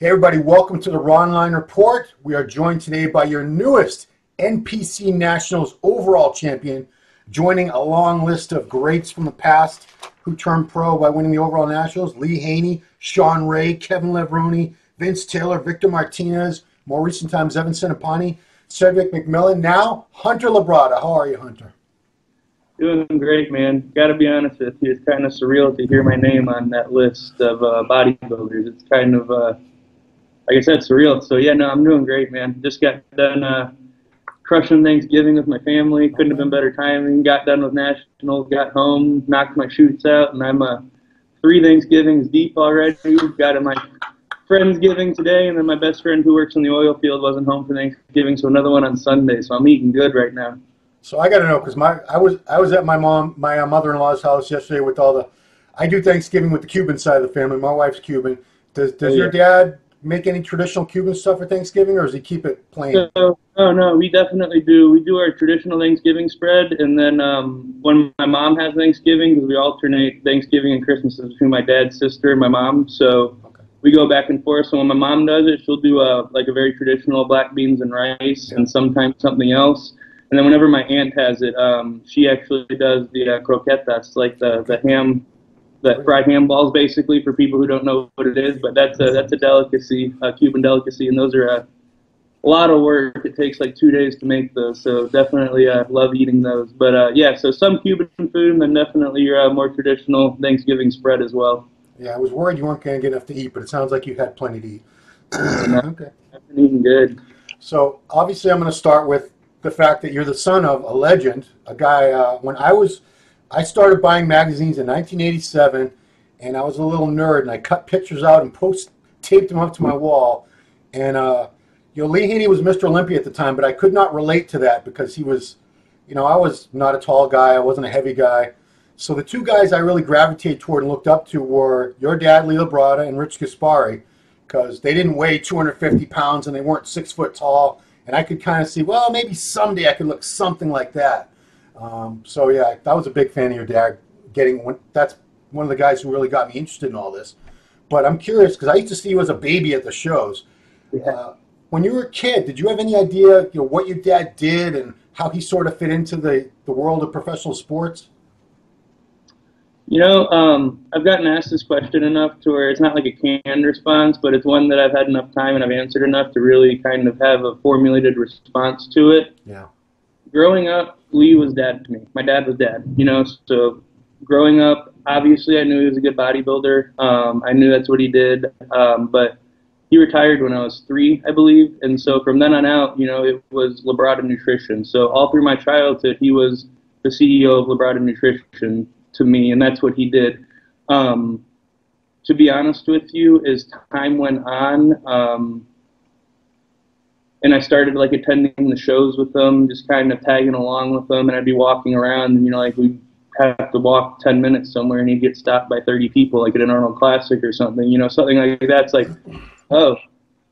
Hey everybody, welcome to the Ronline Report. We are joined today by your newest NPC Nationals overall champion, joining a long list of greats from the past who turned pro by winning the overall Nationals: Lee Haney, Sean Ray, Kevin Levrone, Vince Taylor, Victor Martinez, more recent times Evan Centopani, Cedric McMillan, now Hunter Labrada. How are you, Hunter? Doing great, man. Got to be honest with you, it's kind of surreal to hear my name on that list of bodybuilders. It's kind of, like I said, surreal. So yeah, no, I'm doing great, man. Just got done crushing Thanksgiving with my family. Couldn't have been better timing. Got done with Nationals, got home, knocked my shoots out, and I'm 3 Thanksgivings deep already. Got my Friendsgiving today, and then my best friend who works in the oil field wasn't home for Thanksgiving, so another one on Sunday. So I'm eating good right now. So I got to know, because I was at my mother-in-law's house yesterday with all the. I do Thanksgiving with the Cuban side of the family. My wife's Cuban. Does your dad make any traditional Cuban stuff for Thanksgiving, or does he keep it plain? So, oh no, we definitely do. We do our traditional Thanksgiving spread, and then when my mom has Thanksgiving, because we alternate Thanksgiving and Christmas between my dad's sister and my mom, so we go back and forth. So when my mom does it, she'll do like a very traditional black beans and rice, and sometimes something else. And then whenever my aunt has it, she actually does the croquetas, like the ham, the fried ham balls, basically, for people who don't know what it is. But that's a delicacy, a Cuban delicacy, and those are a lot of work. It takes like 2 days to make those, so definitely love eating those. But yeah, so some Cuban food, and then definitely your more traditional Thanksgiving spread as well. Yeah, I was worried you weren't going to get enough to eat, but it sounds like you had plenty to eat. Okay. I've been eating good. So obviously I'm going to start with the fact that you're the son of a legend, a guy. When I started buying magazines in 1987, and I was a little nerd, and I cut pictures out and taped them up to my wall. And Lee Haney was Mr. Olympia at the time, but I could not relate to that because he was, I was not a tall guy, I wasn't a heavy guy. So the 2 guys I really gravitated toward and looked up to were your dad, Lee Labrada, and Rich Gaspari, because they didn't weigh 250 pounds and they weren't 6 foot tall. And I could kind of see, well, maybe someday I could look something like that. So yeah, I was a big fan of your dad. That's one of the guys who really got me interested in all this. But I'm curious, because I used to see you as a baby at the shows. Yeah. When you were a kid, did you have any idea, what your dad did and how he sort of fit into the world of professional sports? I've gotten asked this question enough to where it's not like a canned response, but it's one that I've had enough time and I've answered enough to really kind of have a formulated response to it. Yeah. Growing up, Lee was dad to me. My dad was dad, so growing up, obviously I knew he was a good bodybuilder. I knew that's what he did, but he retired when I was 3, I believe, and so from then on out, it was Labrada Nutrition. So all through my childhood, he was the CEO of Labrada Nutrition to me, and that's what he did. To be honest with you, as time went on, and I started attending the shows with them, just kind of tagging along with them, and I'd be walking around, and we'd have to walk 10 minutes somewhere, and he'd get stopped by 30 people, like at an Arnold Classic or something, something like that. It's like, oh,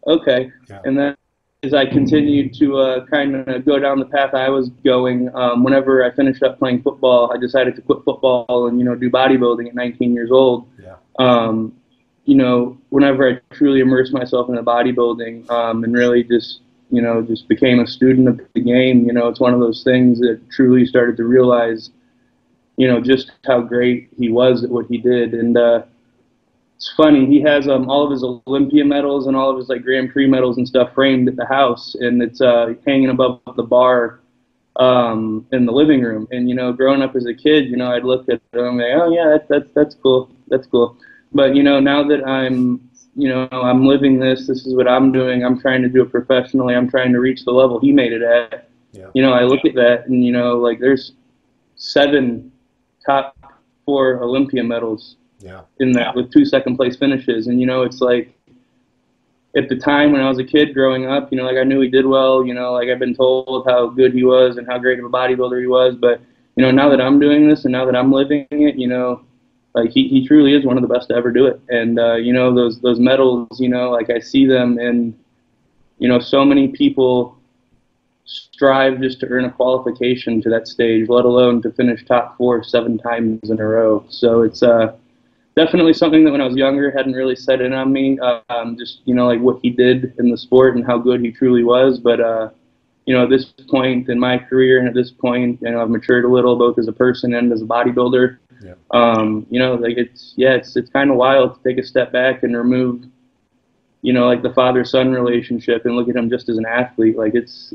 okay. Yeah. And then as I continued to kind of go down the path I was going, whenever I finished up playing football, I decided to quit football and, do bodybuilding at 19 years old. Yeah. Whenever I truly immersed myself in the bodybuilding and really just became a student of the game, it's one of those things that truly started to realize, just how great he was at what he did. And it's funny, he has all of his Olympia medals and all of his Grand Prix medals and stuff framed at the house, and it's hanging above the bar in the living room. And growing up as a kid, I'd look at him and say, oh yeah, that's cool, that's cool. But now that I'm I'm living this is what I'm doing. I'm trying to do it professionally. I'm trying to reach the level he made it at. Yeah. I look at that and there's 7 top 4 Olympia medals. Yeah. In that, with 2 second-place finishes, and it's like at the time when I was a kid growing up, I knew he did well, I've been told how good he was and how great of a bodybuilder he was, but now that I'm doing this and now that I'm living it, he truly is one of the best to ever do it, and those medals, I see them, and so many people strive just to earn a qualification to that stage, let alone to finish top 4 7 times in a row. So it's definitely something that when I was younger hadn't really set in on me. Just like what he did in the sport and how good he truly was. But at this point in my career and at this point, I've matured a little, both as a person and as a bodybuilder. Yeah. Like it's kind of wild to take a step back and remove, like the father-son relationship and look at him just as an athlete. Like it's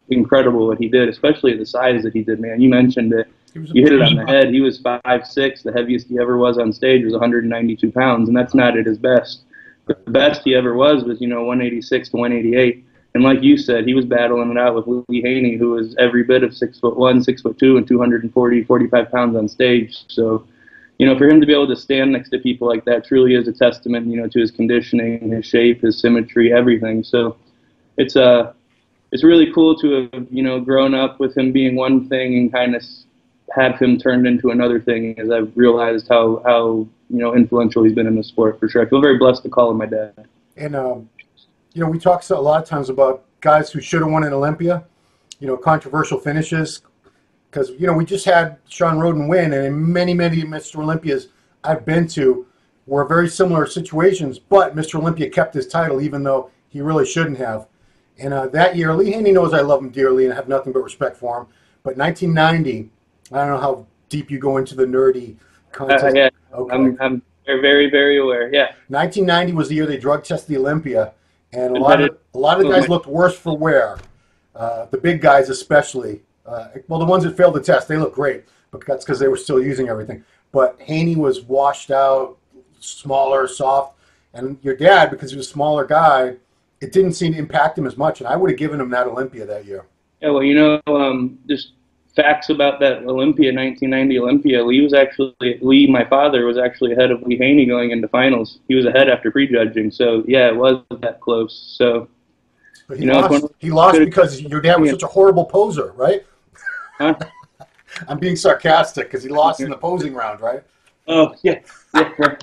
incredible what he did, especially at the size that he did, man. You mentioned it. You hit it on the head. He was 5'6". The heaviest he ever was on stage was 192 pounds, and that's not at his best. The best he ever was 186 to 188. And like you said, he was battling it out with Lee Haney, who was every bit of 6'1", 6'2", and 45 pounds on stage. So, for him to be able to stand next to people like that truly is a testament, to his conditioning, his shape, his symmetry, everything. So it's really cool to have, grown up with him being one thing and kind of have him turned into another thing, as I've realized how influential he's been in the sport, for sure. I feel very blessed to call him my dad. And we talk a lot of times about guys who should have won in Olympia, controversial finishes, because we just had Sean Roden win, and in many Mr. Olympias I've been to were very similar situations, but Mr. Olympia kept his title even though he really shouldn't have. And that year, Lee Haney knows I love him dearly and have nothing but respect for him. But 1990, I don't know how deep you go into the nerdy content. Yeah, okay. I'm very, very aware. Yeah. 1990 was the year they drug tested the Olympia, and a lot of the guys looked worse for wear. The big guys especially. Well, the ones that failed the test, they look great, but that's because they were still using everything. But Haney was washed out, smaller, soft, and your dad, because he was a smaller guy, it didn't seem to impact him as much, and I would have given him that Olympia that year. Yeah, well, just facts about that Olympia, 1990 Olympia. Lee, my father, was actually ahead of Lee Haney going into finals. He was ahead after prejudging, so yeah, it was that close. So, but he lost because your dad was such a horrible poser, right? Huh? I'm being sarcastic because he lost in the posing round, right? Oh, yeah, right.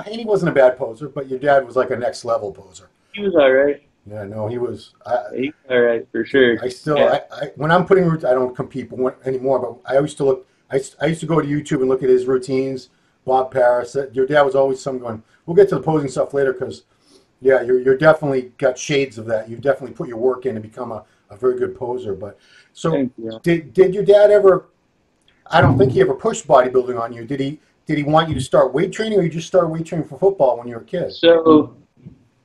Haney wasn't a bad poser, but your dad was like a next level poser. He was all right. Yeah, no, he was. He was all right for sure. When I'm putting routines, I don't compete anymore. But I used to look. I used to go to YouTube and look at his routines. Bob Paris. Your dad was always going. We'll get to the posing stuff later because, yeah, you're definitely got shades of that. You've definitely put your work in to become a very good poser. But so did your dad ever? I don't think he ever pushed bodybuilding on you. Did he want you to start weight training, or you just started weight training for football when you were a kid? So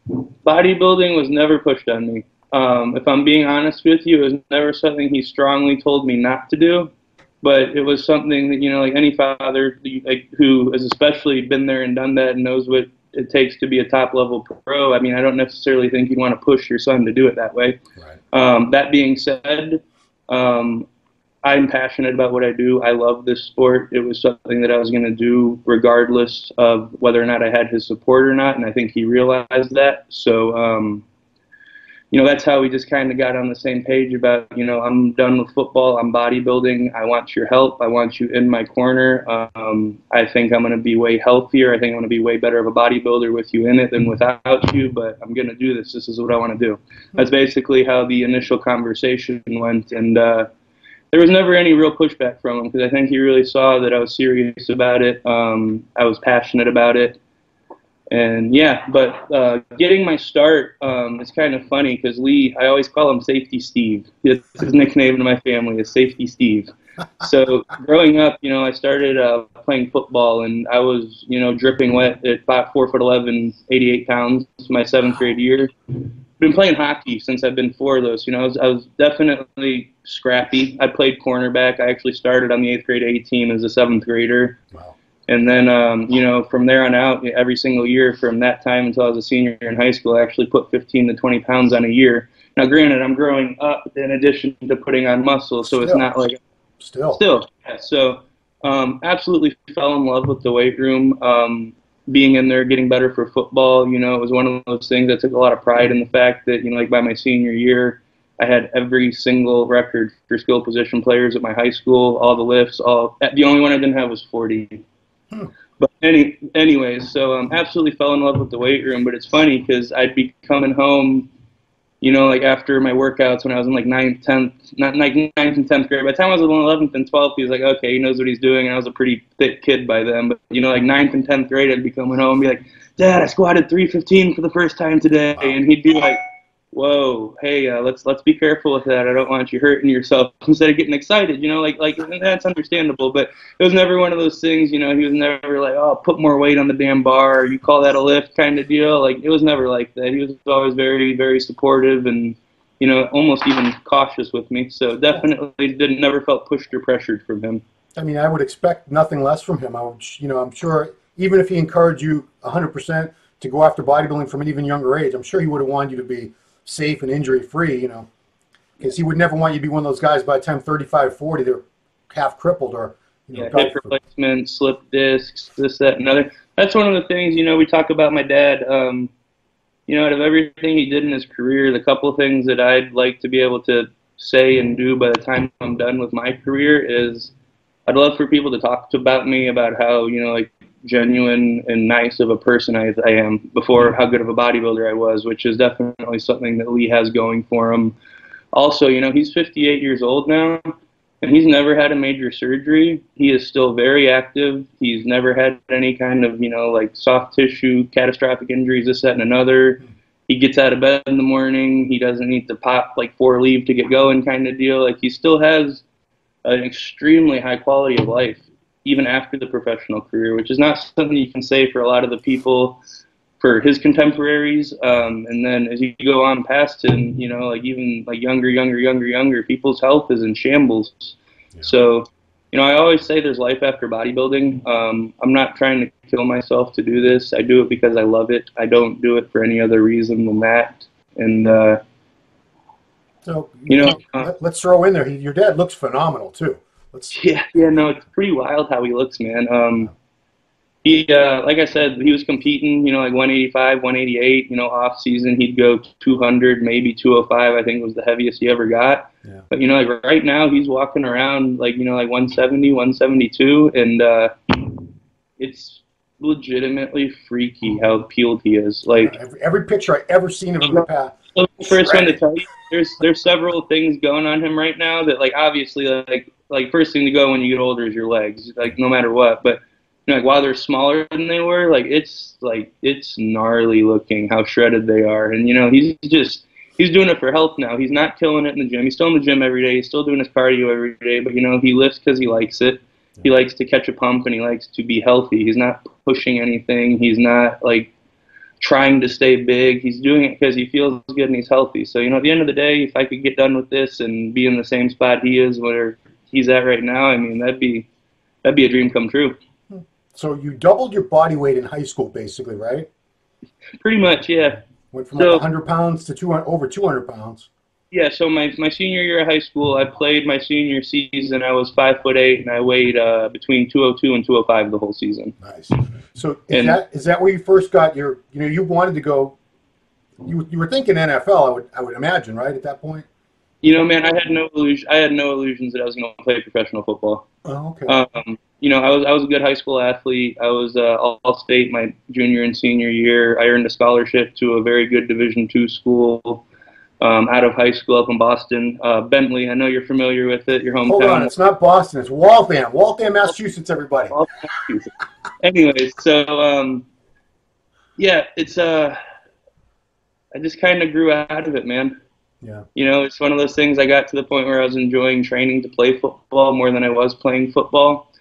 bodybuilding was never pushed on me. If I'm being honest with you, it was never something he strongly told me not to do. But it was something that, like any father who has especially been there and done that and knows what it takes to be a top-level pro, I mean, I don't necessarily think you'd want to push your son to do it that way. Right. That being said, I'm passionate about what I do. I love this sport. It was something that I was going to do regardless of whether or not I had his support or not, and I think he realized that. So, that's how we just kind of got on the same page about, I'm done with football. I'm bodybuilding. I want your help. I want you in my corner. I think I'm going to be way healthier. I think I'm going to be way better of a bodybuilder with you in it than without you, but I'm going to do this. This is what I want to do. That's basically how the initial conversation went, and there was never any real pushback from him because I think he really saw that I was serious about it. I was passionate about it. And yeah, but getting my start, it's kind of funny because Lee, I always call him Safety Steve. It's his nickname in my family is Safety Steve. So growing up, I started playing football, and I was, dripping wet at 4'11", 88 pounds my 7th grade year. Been playing hockey since I've been 4 of those. I was definitely scrappy. I played cornerback. I actually started on the 8th grade A team as a 7th grader. Wow. And then, from there on out, every single year from that time until I was a senior in high school, I actually put 15 to 20 pounds on a year. Now, granted, I'm growing up in addition to putting on muscle, so it's not like still. Yeah. So, absolutely fell in love with the weight room. Being in there, getting better for football, it was one of those things that took a lot of pride in the fact that, by my senior year, I had every single record for skill position players at my high school, all the lifts, the only one I didn't have was 40. But anyways, so absolutely fell in love with the weight room. But it's funny because I'd be coming home like after my workouts when I was in like ninth, 10th, not like ninth and 10th grade. By the time I was in 11th and 12th, he was like, okay, he knows what he's doing. And I was a pretty thick kid by then. But, like ninth and 10th grade, I'd be coming home and be like, Dad, I squatted 315 for the first time today. Wow. And he'd be like, whoa, hey, let's be careful with that. I don't want you hurting yourself. Instead of getting excited, and that's understandable. But it was never one of those things, he was never like, oh, put more weight on the damn bar, or you call that a lift kind of deal. Like, it was never like that. He was always very, very supportive and, almost even cautious with me. So definitely never felt pushed or pressured from him. I mean, I would expect nothing less from him. I'm sure even if he encouraged you 100% to go after bodybuilding from an even younger age, I'm sure he would have wanted you to be safe and injury-free, because he would never want you to be one of those guys by the time 35, 40, they're half crippled or, hip replacement, slip discs, this, that, and other. That's one of the things, we talk about my dad. Out of everything he did in his career, the couple of things that I'd like to be able to say and do by the time I'm done with my career is I'd love for people to talk about me, about how, genuine and nice of a person I am before how good of a bodybuilder I was, which is definitely something that Lee has going for him. Also, he's 58 years old now, and he's never had a major surgery. He is still very active. He's never had any kind of, like soft tissue, catastrophic injuries, this, that, and another. He gets out of bed in the morning. He doesn't need to pop like 4 leave to get going kind of deal. Like, he still has an extremely high quality of life, even after the professional career, which is not something you can say for a lot of the people, for his contemporaries. And then as you go on past him, even like younger, people's health is in shambles. Yeah. So, I always say there's life after bodybuilding. I'm not trying to kill myself to do this. I do it because I love it. I don't do it for any other reason than that. And, so, let's throw in there, your dad looks phenomenal too. No, it's pretty wild how he looks, man. He, like I said, he was competing, like 185, 188, off season, he'd go 200, maybe 205, I think was the heaviest he ever got. Yeah. But, like right now he's walking around like, like 170, 172, and it's legitimately freaky how peeled he is. Like every picture I ever seen of him in the past. First one to tell you, there's several things going on him right now that, like, obviously, like first thing to go when you get older is your legs, like no matter what. But like while they're smaller than they were, it's gnarly looking how shredded they are. And he's doing it for health now. He's not killing it in the gym. He's still in the gym every day. He's still doing his cardio every day. But he lifts because he likes it. He likes to catch a pump and he likes to be healthy. He's not pushing anything. He's not like trying to stay big. He's doing it because he feels good and he's healthy. So, at the end of the day, if I could get done with this and be in the same spot he is where he's at right now, I mean, that'd be a dream come true. So you doubled your body weight in high school, basically, right? Pretty much, yeah. Went from like 100 pounds to over 200 pounds. Yeah, so my senior year of high school, I played my senior season. I was 5'8", and I weighed between 202 and 205 the whole season. Nice. So is that where you first got your? You wanted to go. You were thinking NFL. I would imagine, right, at that point. Man, I had no illusions that I was going to play professional football. Oh, okay. I was a good high school athlete. I was all-state my junior and senior year. I earned a scholarship to a very good Division II school. Out of high school up in Boston. Bentley, I know you're familiar with it, your hometown. Hold on, it's not Boston, it's Waltham, Massachusetts, everybody. Massachusetts. Anyways, so, it's, I just kind of grew out of it, man. Yeah. It's one of those things. I got to the point where I was enjoying training to play football more than I was playing football.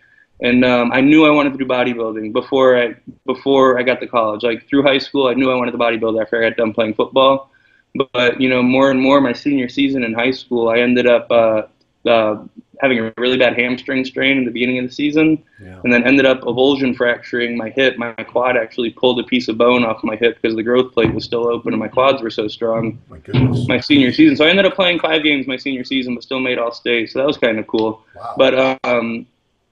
And I knew I wanted to do bodybuilding before I got to college. Like, through high school, I knew I wanted to bodybuild after I got done playing football. But, more and more my senior season in high school, I ended up having a really bad hamstring strain in the beginning of the season, and then ended up avulsion fracturing my hip. My quad actually pulled a piece of bone off my hip because the growth plate was still open and my quads were so strong. My goodness. My senior season. So I ended up playing 5 games my senior season, but still made All-State, so that was kind of cool. Wow. But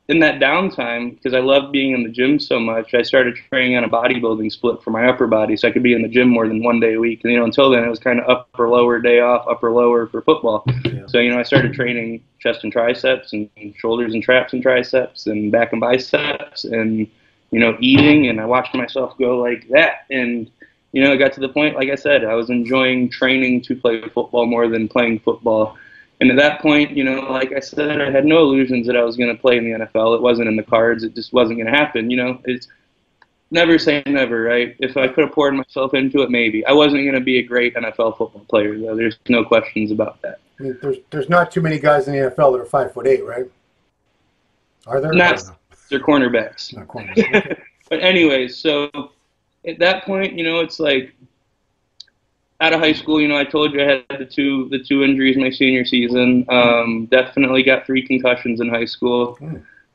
in that downtime, because I loved being in the gym so much, I started training on a bodybuilding split for my upper body, so I could be in the gym more than 1 day a week. And until then, it was kind of upper lower day off, upper lower for football. Yeah. So I started training chest and triceps, and shoulders and traps and triceps, and back and biceps, and eating. And I watched myself go like that. And it got to the point, like I said, I was enjoying training to play football more than playing football. And at that point, like I said, I had no illusions that I was going to play in the NFL. It wasn't in the cards. It just wasn't going to happen. It's never say never, right? If I could have poured myself into it, maybe. I wasn't going to be a great NFL football player, though. There's no questions about that. I mean, there's not too many guys in the NFL that are 5'8", right? Are there? Not, they're cornerbacks. Not cornerbacks. Okay. But anyways, so at that point, it's like out of high school, I told you I had the two injuries my senior season. Definitely got 3 concussions in high school.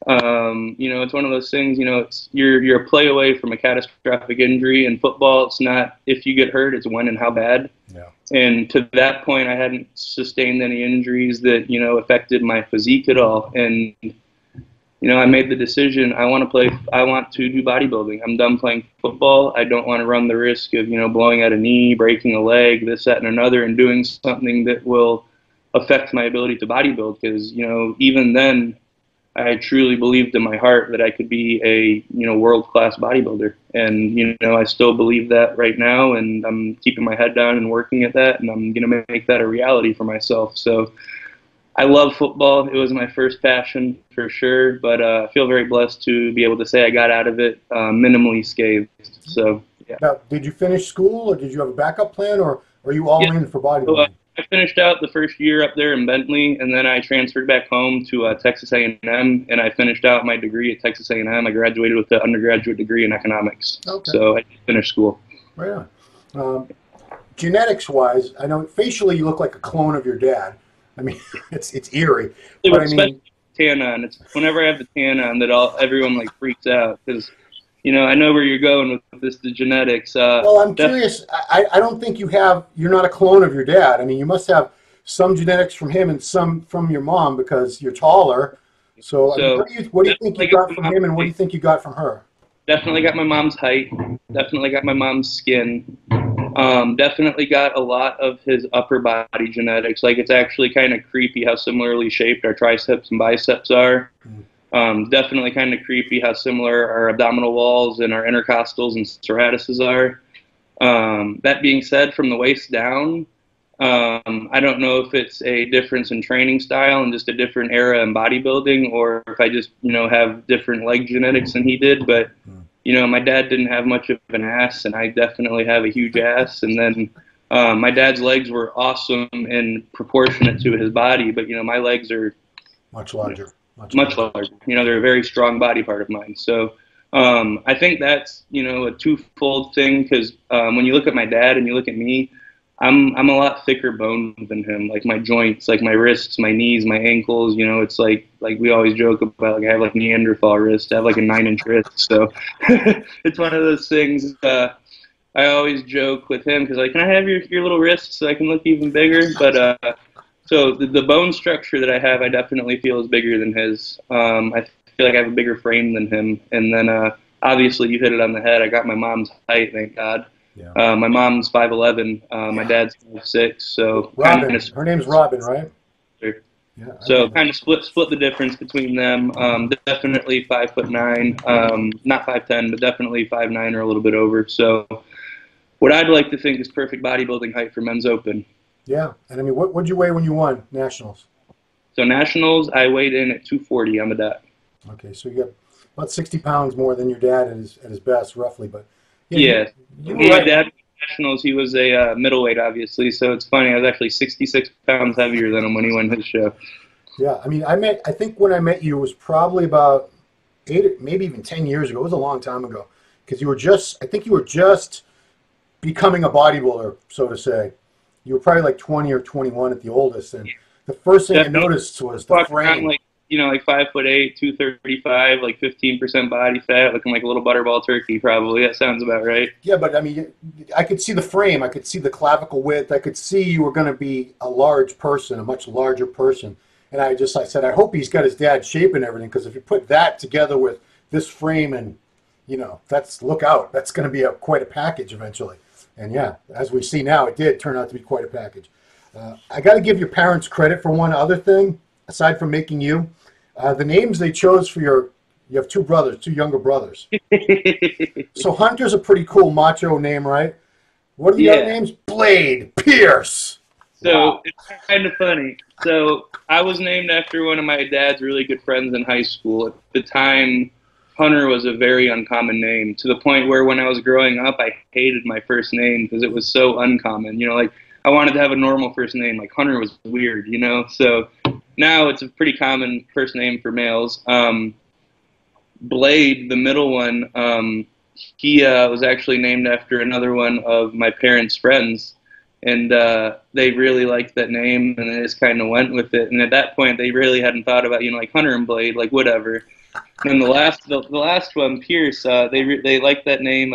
It's one of those things, it's you're a play away from a catastrophic injury. In football, it's not if you get hurt, it's when and how bad. Yeah. And to that point, I hadn't sustained any injuries that, affected my physique at all. And I made the decision, I want to do bodybuilding. I'm done playing football. I don't want to run the risk of, blowing out a knee, breaking a leg, this, that, and another, and doing something that will affect my ability to bodybuild. Because, even then, I truly believed in my heart that I could be a, world-class bodybuilder. And, I still believe that right now, and I'm keeping my head down and working at that, and I'm going to make that a reality for myself. So I love football. It was my first passion for sure, but I feel very blessed to be able to say I got out of it minimally scathed. So, yeah. Now, did you finish school, or did you have a backup plan, or are you all in for bodybuilding? So, I finished out the first year up there in Bentley, and then I transferred back home to Texas A&M, and I finished out my degree at Texas A&M. I graduated with an undergraduate degree in economics. Okay. So I finished school. Right on. Genetics-wise, I know facially you look like a clone of your dad. I mean, it's eerie. But I mean, tan on. It's whenever I have the tan on that everyone like freaks out because, I know where you're going with this, the genetics. Well, I'm curious. I don't think you're not a clone of your dad. I mean, you must have some genetics from him and some from your mom because you're taller. So I mean, what do you think you got from him, and what do you think you got from her? Definitely got my mom's height. Definitely got my mom's skin. Definitely got a lot of his upper body genetics. Like, it's actually kind of creepy how similarly shaped our triceps and biceps are. Definitely kind of creepy how similar our abdominal walls and our intercostals and serratuses are. That being said, from the waist down, I don't know if it's a difference in training style and just a different era in bodybuilding, or if I just, have different leg genetics than he did. But, my dad didn't have much of an ass, and I definitely have a huge ass. And then my dad's legs were awesome and proportionate to his body, but, my legs are much larger. Much larger. They're a very strong body part of mine. So I think that's, a twofold thing, because when you look at my dad and you look at me, I'm a lot thicker boned than him. Like, my joints, like my wrists, my knees, my ankles, it's like we always joke about, like, I have like Neanderthal wrist. I have like a 9-inch wrist. So it's one of those things I always joke with him, because like, can I have your little wrist so I can look even bigger? But so the bone structure that I have, I definitely feel is bigger than his. I feel like I have a bigger frame than him. And then obviously you hit it on the head. I got my mom's height, thank God. Yeah. My mom's 5'11". My dad's 5'6". So Robin. Her name's Robin, right? Yeah. So kind of split the difference between them. Definitely 5'9". Not 5'10", but definitely 5'9" or a little bit over. So what I'd like to think is perfect bodybuilding height for men's open. Yeah, and I mean, what'd you weigh when you won nationals? So nationals, I weighed in at 240 on the dot. Okay, so you got about 60 pounds more than your dad at his best, roughly. But yeah, my dad nationals, he was a middleweight, obviously. So it's funny, I was actually 66 pounds heavier than him when he won his show. Yeah, I mean, I think when I met you, it was probably about 8, maybe even 10 years ago. It was a long time ago, because I think you were just becoming a bodybuilder, so to say. You were probably like 20 or 21 at the oldest, and the first thing I noticed was the frame. Like 5'8", 235, like 15% body fat, looking like a little butterball turkey, probably. That sounds about right. Yeah, but I mean, I could see the frame. I could see the clavicle width. I could see you were going to be a large person, a much larger person. And I said, I hope he's got his dad's shape and everything, because if you put that together with this frame and, look out. That's going to be quite a package eventually. And yeah, as we see now, it did turn out to be quite a package. I got to give your parents credit for one other thing, aside from making you. The names they chose for you have 2 younger brothers. So Hunter's a pretty cool macho name, right? What are the other names? Blade, Pierce. So wow. It's kind of funny. So I was named after one of my dad's really good friends in high school. At the time, Hunter was a very uncommon name, to the point where when I was growing up, I hated my first name because it was so uncommon. Like I wanted to have a normal first name. Like Hunter was weird, So now it's a pretty common first name for males. Blade, the middle one, he was actually named after another one of my parents' friends. And they really liked that name, and they just kind of went with it. And at that point, they really hadn't thought about, like Hunter and Blade, like whatever. And the last one, Pierce, they liked that name.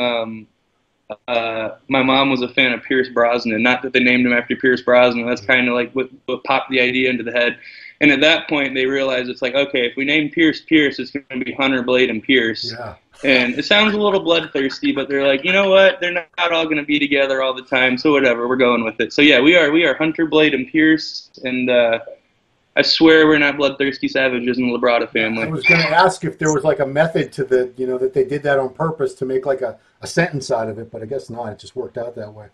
My mom was a fan of Pierce Brosnan. Not that they named him after Pierce Brosnan. That's kind of like what popped the idea into the head. And at that point, they realized it's like, okay, if we name Pierce, it's going to be Hunter, Blade, and Pierce. Yeah. And it sounds a little bloodthirsty, but they're like, you know what? They're not all going to be together all the time, so whatever. We're going with it. So yeah, we are Hunter, Blade, and Pierce, and I swear we're not bloodthirsty savages in the Labrada family. I was going to ask if there was like a method to the, that they did that on purpose to make like a sentence out of it, but I guess not. It just worked out that way.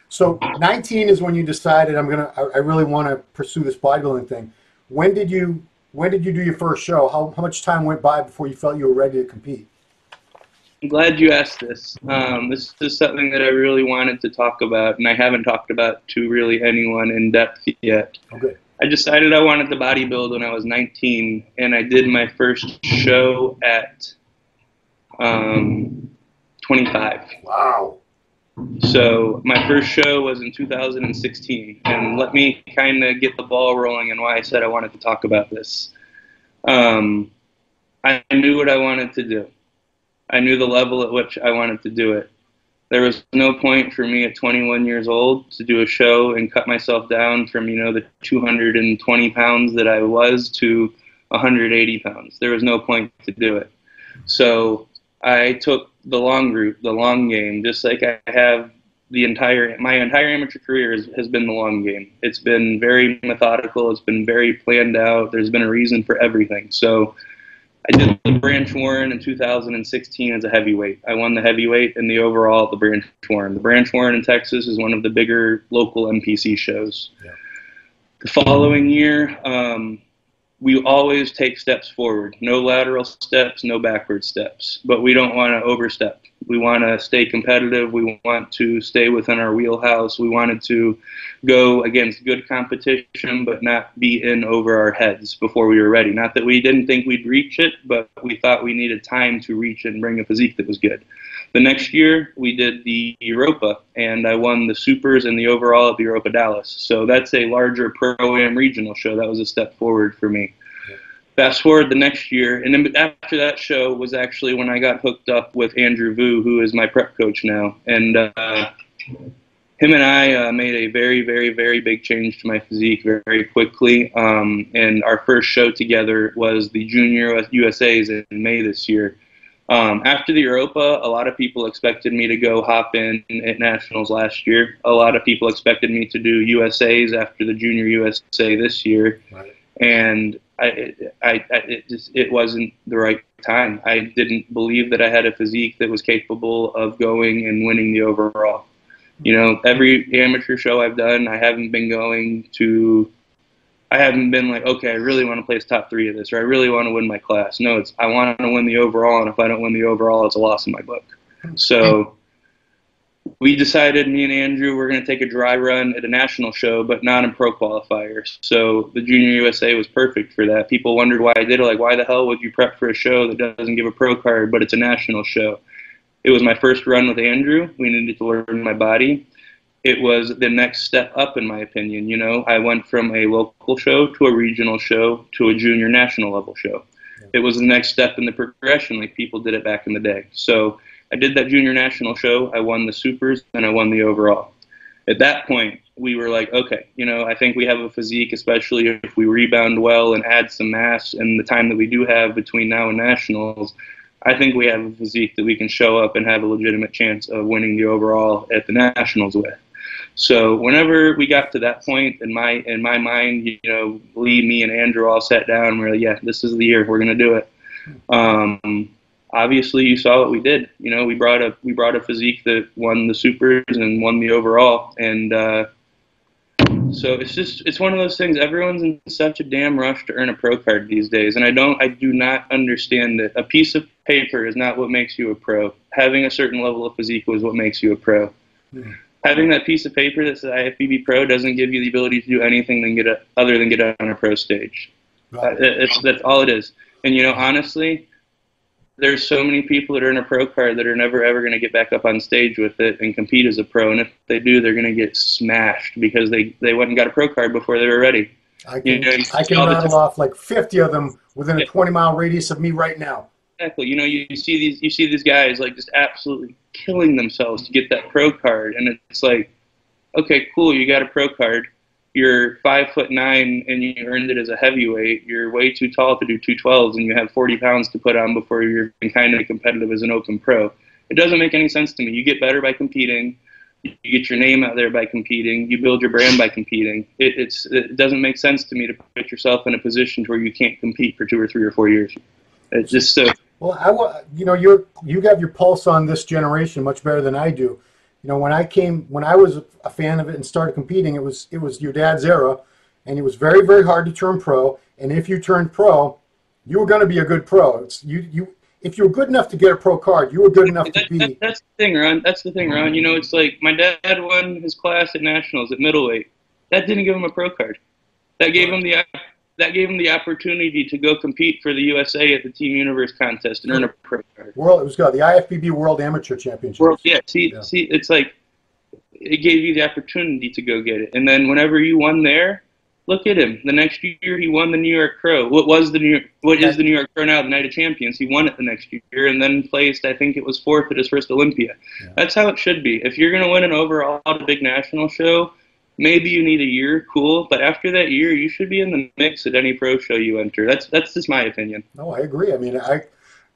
So 19 is when you decided I really want to pursue this bodybuilding thing. When did you do your first show? How much time went by before you felt you were ready to compete? I'm glad you asked this. This is something that I really wanted to talk about, and I haven't talked about to really anyone in depth yet. Okay. I decided I wanted to bodybuild when I was 19, and I did my first show at 25. Wow. So my first show was in 2016, and let me kind of get the ball rolling and why I said I wanted to talk about this. I knew what I wanted to do. I knew the level at which I wanted to do it. There was no point for me at 21 years old to do a show and cut myself down from, the 220 pounds that I was to 180 pounds. There was no point to do it. So I took the long route, the long game, just like I have my entire amateur career has been the long game. It's been very methodical. It's been very planned out. There's been a reason for everything. So I did the Branch Warren in 2016 as a heavyweight. I won the heavyweight and the overall at the Branch Warren. The Branch Warren in Texas is one of the bigger local NPC shows. Yeah. The following year, we always take steps forward. No lateral steps, no backward steps. But we don't want to overstep. We want to stay competitive. We want to stay within our wheelhouse. We wanted to go against good competition, but not be in over our heads before we were ready. Not that we didn't think we'd reach it, but we thought we needed time to reach it and bring a physique that was good. The next year, we did the Europa, and I won the Supers and the overall at the Europa Dallas. So that's a larger Pro-Am regional show. That was a step forward for me. Fast forward the next year, and then after that show was actually when I got hooked up with Andrew Vu, who is my prep coach now. And him and I made a very, very, very big change to my physique very quickly. And our first show together was the Junior USAs in May this year. After the Europa, a lot of people expected me to go hop in at Nationals last year. A lot of people expected me to do USAs after the Junior USA this year. Right. And it wasn't the right time. I didn't believe that I had a physique that was capable of going and winning the overall. Every amateur show I've done, I haven't been like, okay, I really want to place top 3 of this, or I really want to win my class. No, I want to win the overall, and if I don't win the overall, it's a loss in my book. So we decided, me and Andrew, we're going to take a dry run at a national show, but not in pro qualifiers. So the Junior USA was perfect for that. People wondered why I did it. Like, why the hell would you prep for a show that doesn't give a pro card, but it's a national show? It was my first run with Andrew. We needed to learn my body. It was the next step up, in my opinion. I went from a local show to a regional show to a junior national level show. It was the next step in the progression, like people did it back in the day. So I did that junior national show. I won the Supers, and I won the overall. At that point, we were like, okay, I think we have a physique, especially if we rebound well and add some mass in the time that we do have between now and nationals. I think we have a physique that we can show up and have a legitimate chance of winning the overall at the nationals with. So whenever we got to that point, in my mind, Lee, me, and Andrew all sat down, and we were like, yeah, this is the year. We're going to do it. obviously you saw what we did. You know, we brought a physique that won the supers and won the overall, and so it's one of those things. Everyone's in such a damn rush to earn a pro card these days, and I do not understand that a piece of paper is not what makes you a pro. Having a certain level of physique is what makes you a pro. Yeah. Having that piece of paper that says IFBB Pro doesn't give you the ability to do anything other than get on a pro stage. Right. That's all it is. And, you know, honestly, there's so many people that are in a pro card that are never, ever going to get back up on stage with it and compete as a pro. And if they do, they're going to get smashed because they went and got a pro card before they were ready. I can rattle off like 50 of them within a 20-mile radius of me right now. Exactly. You know, you see these guys like just absolutely killing themselves to get that pro card, and it's like, okay, cool, you got a pro card. You're 5'9" and you earned it as a heavyweight. You're way too tall to do 212s, and you have 40 pounds to put on before you're kind of competitive as an open pro. It doesn't make any sense to me. You get better by competing. You get your name out there by competing. You build your brand by competing. It doesn't make sense to me to put yourself in a position where you can't compete for 2 or 3 or 4 years. It's just so. Well, you know, you have your pulse on this generation much better than I do. You know, when I was a fan of it and started competing, it was your dad's era, and it was very, very hard to turn pro. And if you turned pro, you were going to be a good pro. If you were good enough to get a pro card, you were good enough to be. That's the thing, Ron. That's the thing, Ron. You know, it's like my dad won his class at nationals at middleweight. That didn't give him a pro card. That gave him the opportunity to go compete for the USA at the Team Universe contest and earn a pro card. It was called the IFBB World Amateur Championship. See, it's like it gave you the opportunity to go get it. And then whenever you won there, look at him. The next year he won the New York Pro. What is the New York Pro now? The Night of Champions. He won it the next year and then placed, I think it was 4th at his first Olympia. Yeah. That's how it should be. If you're going to win an overall at a big national show, maybe you need a year, cool, but after that year, you should be in the mix at any pro show you enter. That's just my opinion. No, I agree. I mean,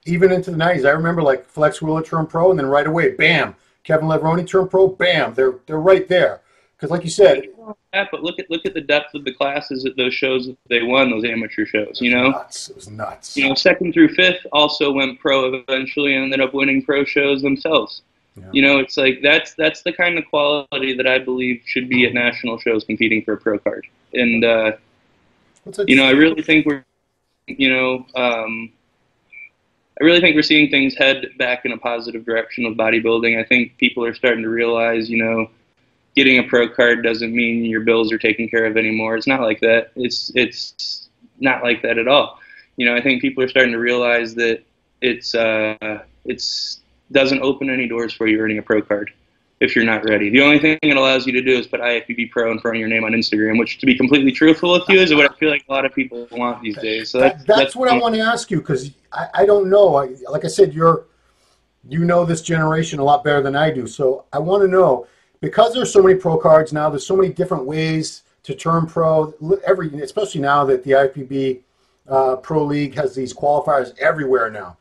even into the 90s, I remember like Flex Wheeler turned pro, and then right away, bam, Kevin Levrone turned pro, bam, they're right there. Because like you said, yeah, but look at the depth of the classes at those shows that they won, those amateur shows. You know, it was nuts. You know, 2nd through 5th also went pro eventually and ended up winning pro shows themselves. Yeah. You know, it's like that's the kind of quality that I believe should be at national shows competing for a pro card. And you know, I really think we're seeing things head back in a positive direction with bodybuilding. I think people are starting to realize, you know, getting a pro card doesn't mean your bills are taken care of anymore. It's not like that. It's not like that at all. You know, I think people are starting to realize that it's doesn't open any doors for you earning a pro card if you're not ready. The only thing it allows you to do is put IFBB Pro in front of your name on Instagram, which, to be completely truthful with you, is what I feel like a lot of people want these days. So that's what I want to ask you, because I don't know. Like I said, you know this generation a lot better than I do. So I want to know, because there's so many pro cards now, there's so many different ways to turn pro, especially now that the IFBB Pro League has these qualifiers everywhere now.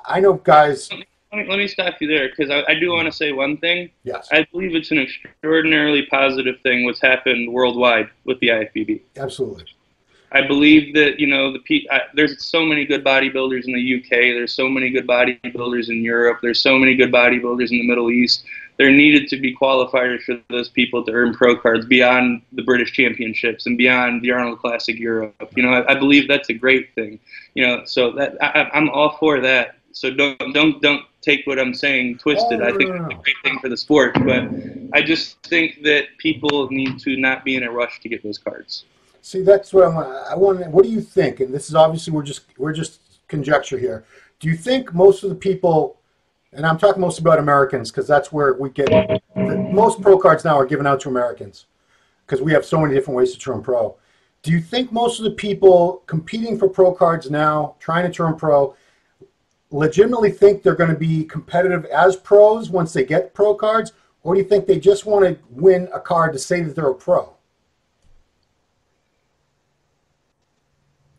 I know guys. Let me stop you there, because I do want to say one thing. Yes. I believe it's an extraordinarily positive thing what's happened worldwide with the IFBB. Absolutely. I believe that, you know, there's so many good bodybuilders in the UK. There's so many good bodybuilders in Europe. There's so many good bodybuilders in the Middle East. There needed to be qualifiers for those people to earn pro cards beyond the British Championships and beyond the Arnold Classic Europe. You know, I believe that's a great thing. You know, so that I'm all for that. So don't take what I'm saying twisted. I think it's a great thing for the sport, but I just think that people need to not be in a rush to get those cards. See, that's what I want. What do you think? And this is obviously we're just conjecture here. Do you think most of the people, and I'm talking most about Americans, because that's where we get most pro cards now are given out to Americans, because we have so many different ways to turn pro. Do you think most of the people competing for pro cards now, trying to turn pro, legitimately think they're going to be competitive as pros once they get pro cards, or do you think they just want to win a card to say that they're a pro?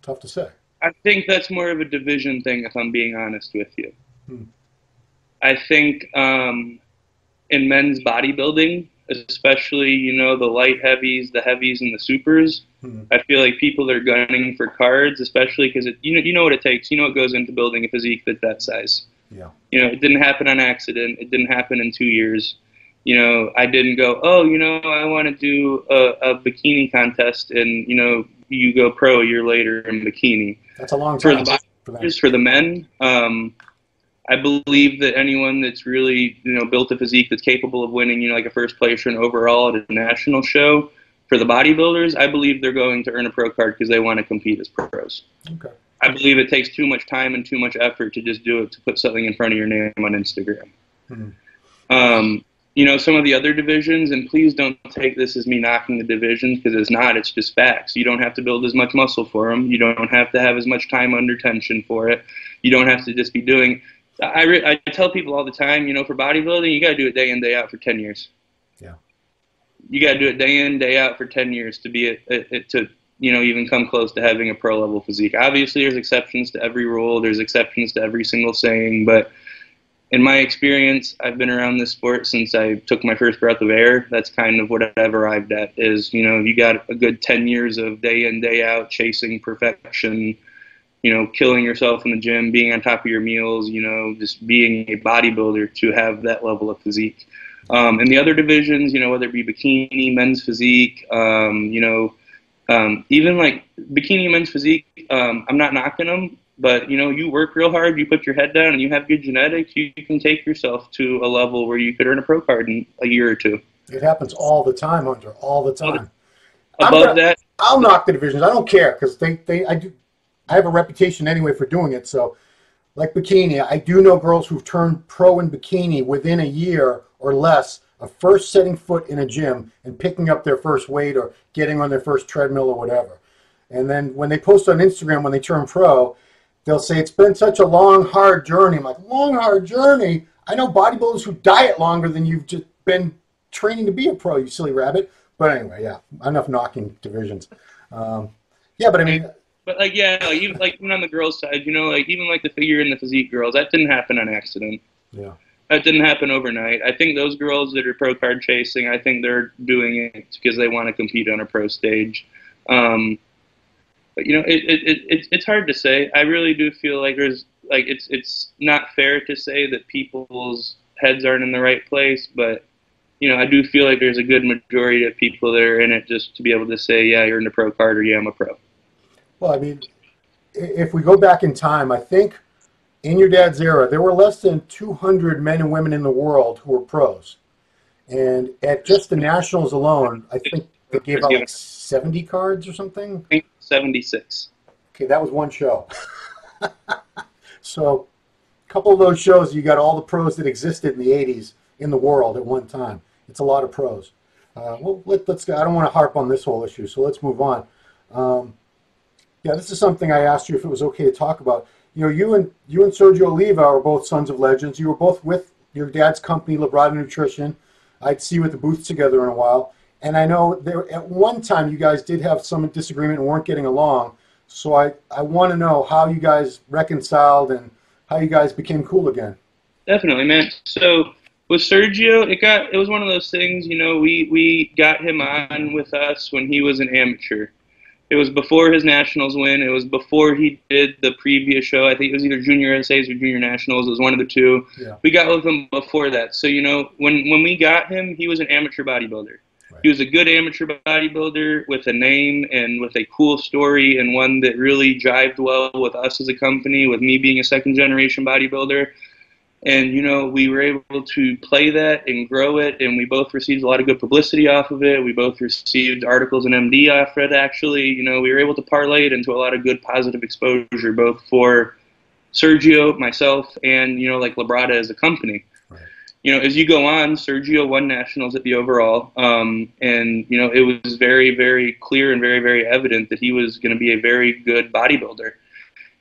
Tough to say. I think that's more of a division thing, if I'm being honest with you. I think in men's bodybuilding, especially, the light heavies, the heavies, and the supers. I feel like people are gunning for cards, especially because you know what it takes. You know what goes into building a physique that's that size. Yeah. It didn't happen on accident. It didn't happen in 2 years. I didn't go, oh, I want to do a bikini contest, and you go pro a year later in bikini. That's a long time. For the men, I believe that anyone that's really built a physique that's capable of winning like a first place or an overall at a national show, for the bodybuilders, I believe they're going to earn a pro card because they want to compete as pros. Okay. I believe it takes too much time and too much effort to just do it, to put something in front of your name on Instagram. Some of the other divisions, and please don't take this as me knocking the divisions, because it's not. It's just facts. You don't have to build as much muscle for them. You don't have to have as much time under tension for it. You don't have to just be doing. I tell people all the time, for bodybuilding, you got to do it day in, day out for 10 years. Yeah. You got to do it day in, day out for 10 years to be even come close to having a pro level physique. Obviously, there's exceptions to every rule. There's exceptions to every single saying, but in my experience, I've been around this sport since I took my first breath of air. That's kind of what I've arrived at is, you got a good 10 years of day in, day out, chasing perfection, killing yourself in the gym, being on top of your meals, just being a bodybuilder to have that level of physique. In the other divisions, whether it be bikini, men's physique, even like bikini men's physique, I'm not knocking them. But, you work real hard, you put your head down, and you have good genetics, you can take yourself to a level where you could earn a pro card in a year or two. It happens all the time, Hunter, all the time. I'll knock the divisions. I don't care, because I have a reputation anyway for doing it. So, like bikini, I do know girls who've turned pro in bikini within a year or less of first setting foot in a gym and picking up their first weight or getting on their first treadmill or whatever. And then when they post on Instagram when they turn pro, they'll say, it's been such a long, hard journey. I'm like, long, hard journey? I know bodybuilders who diet longer than you've just been training to be a pro, you silly rabbit. But anyway, yeah, enough knocking divisions. But I mean... But, even on the girls' side, even like the figure and the physique girls, that didn't happen on accident. Yeah. That didn't happen overnight. I think those girls that are pro card chasing, I think they're doing it because they want to compete on a pro stage. But it's hard to say. I really do feel like it's not fair to say that people's heads aren't in the right place, but I do feel like there's a good majority of people that are in it just to be able to say, yeah, you're in the pro card, or yeah, I'm a pro. Well, I mean, if we go back in time, I think in your dad's era, there were less than 200 men and women in the world who were pros. And at just the Nationals alone, I think they gave out like 70 cards or something? I think 76. Okay, that was one show. So a couple of those shows, you got all the pros that existed in the 80s in the world at one time. It's a lot of pros. Let's go. I don't want to harp on this whole issue, so let's move on. This is something I asked you if it was okay to talk about. You and Sergio Oliva are both sons of legends. You were both with your dad's company, Labrada Nutrition. I'd see you at the booths together in a while. And I know there at one time you guys did have some disagreement and weren't getting along. So I want to know how you guys reconciled and how you guys became cool again. Definitely, man. So with Sergio, it was one of those things, we got him on with us when he was an amateur. It was before his Nationals win. It was before he did the previous show. I think it was either Junior SAs or Junior Nationals. It was one of the two. Yeah. We got with him before that. So, when we got him, he was an amateur bodybuilder. Right. He was a good amateur bodybuilder with a name and with a cool story, and one that really jived well with us as a company, with me being a second-generation bodybuilder. And, we were able to play that and grow it, and we both received a lot of good publicity off of it. We both received articles in MD off it, actually. We were able to parlay it into a lot of good positive exposure, both for Sergio, myself, and, like Labrada as a company. Right. As you go on, Sergio won Nationals at the overall, and, it was very, very clear and very, very evident that he was going to be a very good bodybuilder.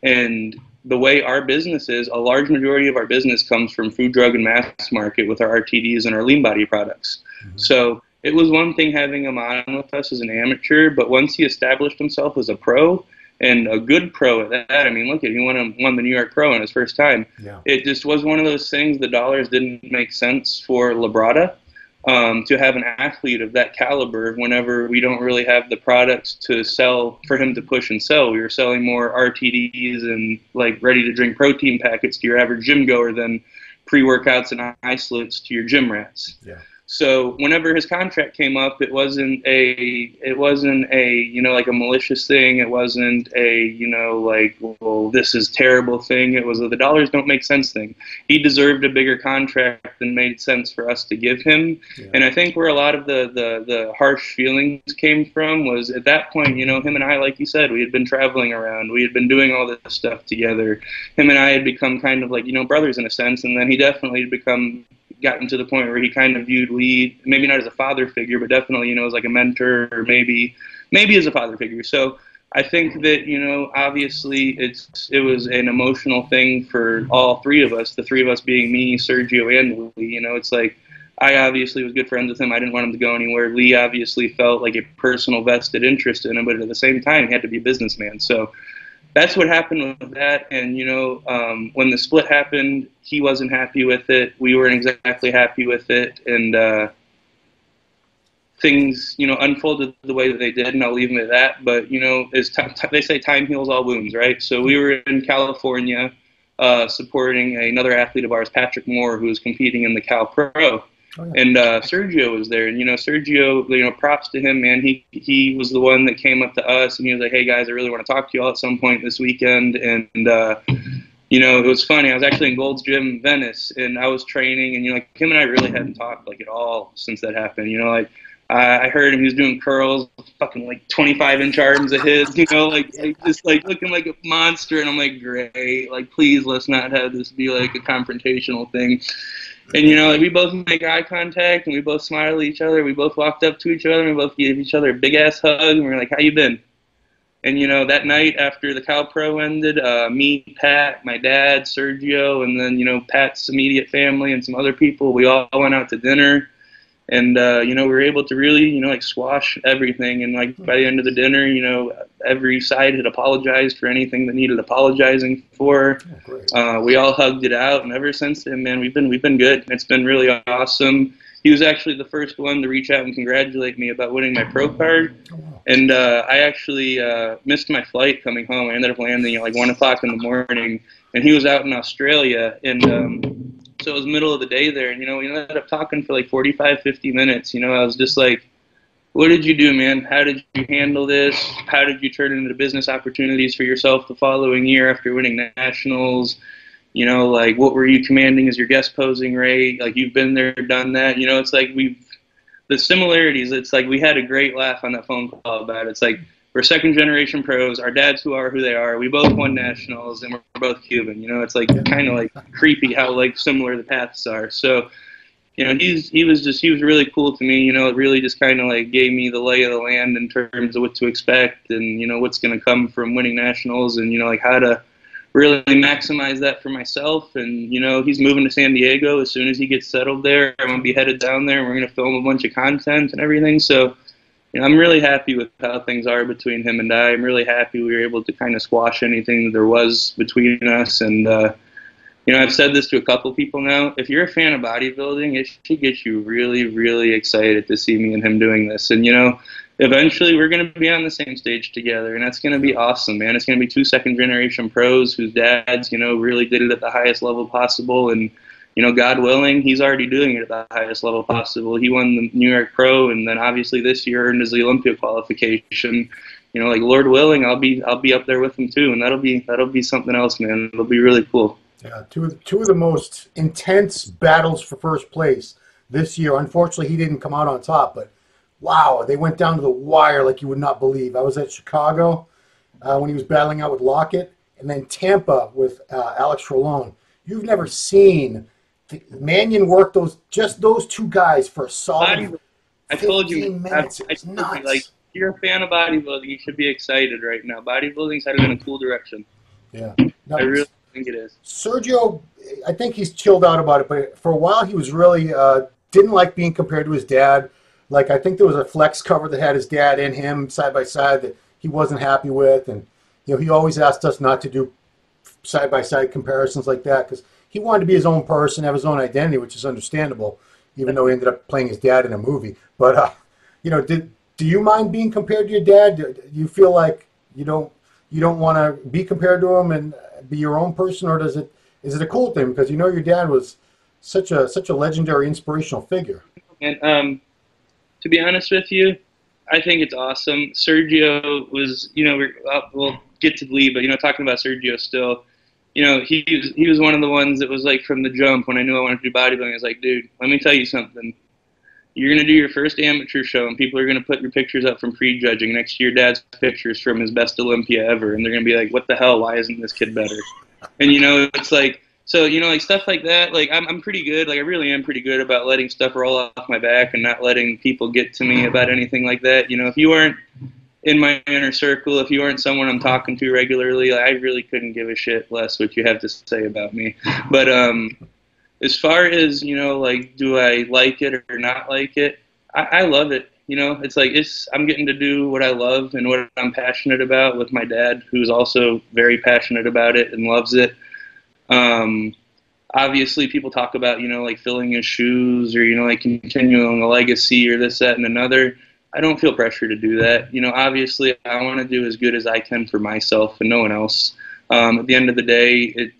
And the way our business is, a large majority of our business comes from food, drug, and mass market with our RTDs and our lean body products. Mm-hmm. So it was one thing having him on with us as an amateur, but once he established himself as a pro, and a good pro at that, I mean, look at he won the New York Pro in his first time. Yeah. It just was one of those things, the dollars didn't make sense for Labrada. to have an athlete of that caliber whenever we don't really have the products to sell for him to push and sell. We were selling more RTDs and like ready to drink protein packets to your average gym goer than pre-workouts and isolates to your gym rats. Yeah. So whenever his contract came up, it wasn't a like a malicious thing. It wasn't a like, well, this is terrible thing. It was a the dollars don't make sense thing. He deserved a bigger contract than made sense for us to give him. Yeah. And I think where a lot of the harsh feelings came from was at that point, him and I, like you said, we had been traveling around. We had been doing all this stuff together. Him and I had become kind of like, brothers in a sense. And then he definitely had gotten to the point where he kind of viewed Lee, maybe not as a father figure, but definitely, as like a mentor, or maybe as a father figure. So I think that, obviously it was an emotional thing for all three of us, the three of us being me, Sergio, and Lee. It's like, I obviously was good friends with him. I didn't want him to go anywhere. Lee obviously felt like a personal vested interest in him, but at the same time, he had to be a businessman. So that's what happened with that. And, when the split happened, he wasn't happy with it. We weren't exactly happy with it. And things, unfolded the way that they did, and I'll leave them at that. But, as they say, time heals all wounds, right? So we were in California supporting another athlete of ours, Patrick Moore, who was competing in the Cal Pro. Oh, yeah. And Sergio was there, and Sergio, props to him, man. He was the one that came up to us, and he was like, "Hey guys, I really want to talk to you all at some point this weekend." And it was funny. I was actually in Gold's Gym in Venice, and I was training, and him and I really hadn't talked like at all since that happened. I heard him, he was doing curls, fucking like 25-inch arms of his, just like looking like a monster, and I'm like, great, like please let's not have this be like a confrontational thing. And, we both make eye contact, and we both smiled at each other. We both walked up to each other, and we both gave each other a big-ass hug, and we were like, how you been? And, that night after the Cal Pro ended, me, Pat, my dad, Sergio, and then, Pat's immediate family and some other people, we all went out to dinner. And, we were able to really, like squash everything. And like by the end of the dinner, every side had apologized for anything that needed apologizing for. Oh, we all hugged it out. And ever since then, man, we've been good. It's been really awesome. He was actually the first one to reach out and congratulate me about winning my pro card. Oh, wow. And I actually missed my flight coming home. I ended up landing at like 1 o'clock in the morning. And he was out in Australia. And so it was middle of the day there, and, we ended up talking for like 45, 50 minutes. I was just like, what did you do, man? How did you handle this? How did you turn it into business opportunities for yourself the following year after winning nationals? Like, what were you commanding as your guest posing rate? Like, you've been there, done that. It's like the similarities, it's like we had a great laugh on that phone call about it. It's like, we're second-generation pros. Our dads who are who they are. We both won nationals, and we're both Cuban. It's like kind of like creepy how like similar the paths are. So, he was really cool to me. It really just kind of like gave me the lay of the land in terms of what to expect, and what's going to come from winning nationals, and like how to really maximize that for myself. And he's moving to San Diego as soon as he gets settled there. I'm gonna be headed down there, and we're gonna film a bunch of content and everything. So. I'm really happy with how things are between him and I. I'm really happy we were able to kind of squash anything that there was between us. And, I've said this to a couple people now. If you're a fan of bodybuilding, it should get you really, really excited to see me and him doing this. And, eventually we're going to be on the same stage together, and that's going to be awesome, man. It's going to be 2 second-generation pros whose dads, really did it at the highest level possible. And, God willing, he's already doing it at the highest level possible. He won the New York Pro, and then obviously this year earned his Olympia qualification. Like Lord willing, I'll be up there with him too, and that'll be something else, man. It'll be really cool. Yeah, two of the most intense battles for first place this year. Unfortunately, he didn't come out on top, but wow, they went down to the wire like you would not believe. I was at Chicago when he was battling out with Lockett, and then Tampa with Alex Rolone. You've never seen Mannion work those two guys for a solid. I told you, minutes. It's nuts. Like, if you're a fan of bodybuilding, you should be excited right now. Bodybuilding's headed in a cool direction. Yeah, I really think it is. Sergio, I think he's chilled out about it, but for a while he was really didn't like being compared to his dad. Like, I think there was a flex cover that had his dad and him side by side that he wasn't happy with, and he always asked us not to do side by side comparisons like that because he wanted to be his own person, have his own identity, which is understandable. even though he ended up playing his dad in a movie. But do you mind being compared to your dad? Do you feel like you don't want to be compared to him and be your own person, or is it a cool thing because your dad was such a legendary, inspirational figure? And to be honest with you, I think it's awesome. Sergio was, we'll get to Lee, but talking about Sergio still, he was one of the ones that was like from the jump when I knew I wanted to do bodybuilding. I was like, dude, let me tell you something. You're going to do your first amateur show, and people are going to put your pictures up from prejudging next to your dad's pictures from his best Olympia ever, and they're going to be like, what the hell, why isn't this kid better? And, it's like, so, like stuff like that, like I'm pretty good, like I really am pretty good about letting stuff roll off my back and not letting people get to me about anything like that. If you aren't in my inner circle, if you aren't someone I'm talking to regularly, I really couldn't give a shit less what you have to say about me. But, as far as, like, do I like it or not like it? I love it. It's like I'm getting to do what I love and what I'm passionate about with my dad, who's also very passionate about it and loves it. Obviously, people talk about, like filling his shoes or, like continuing a legacy or this, that, and another. I don't feel pressure to do that. Obviously, I want to do as good as I can for myself and no one else. At the end of the day,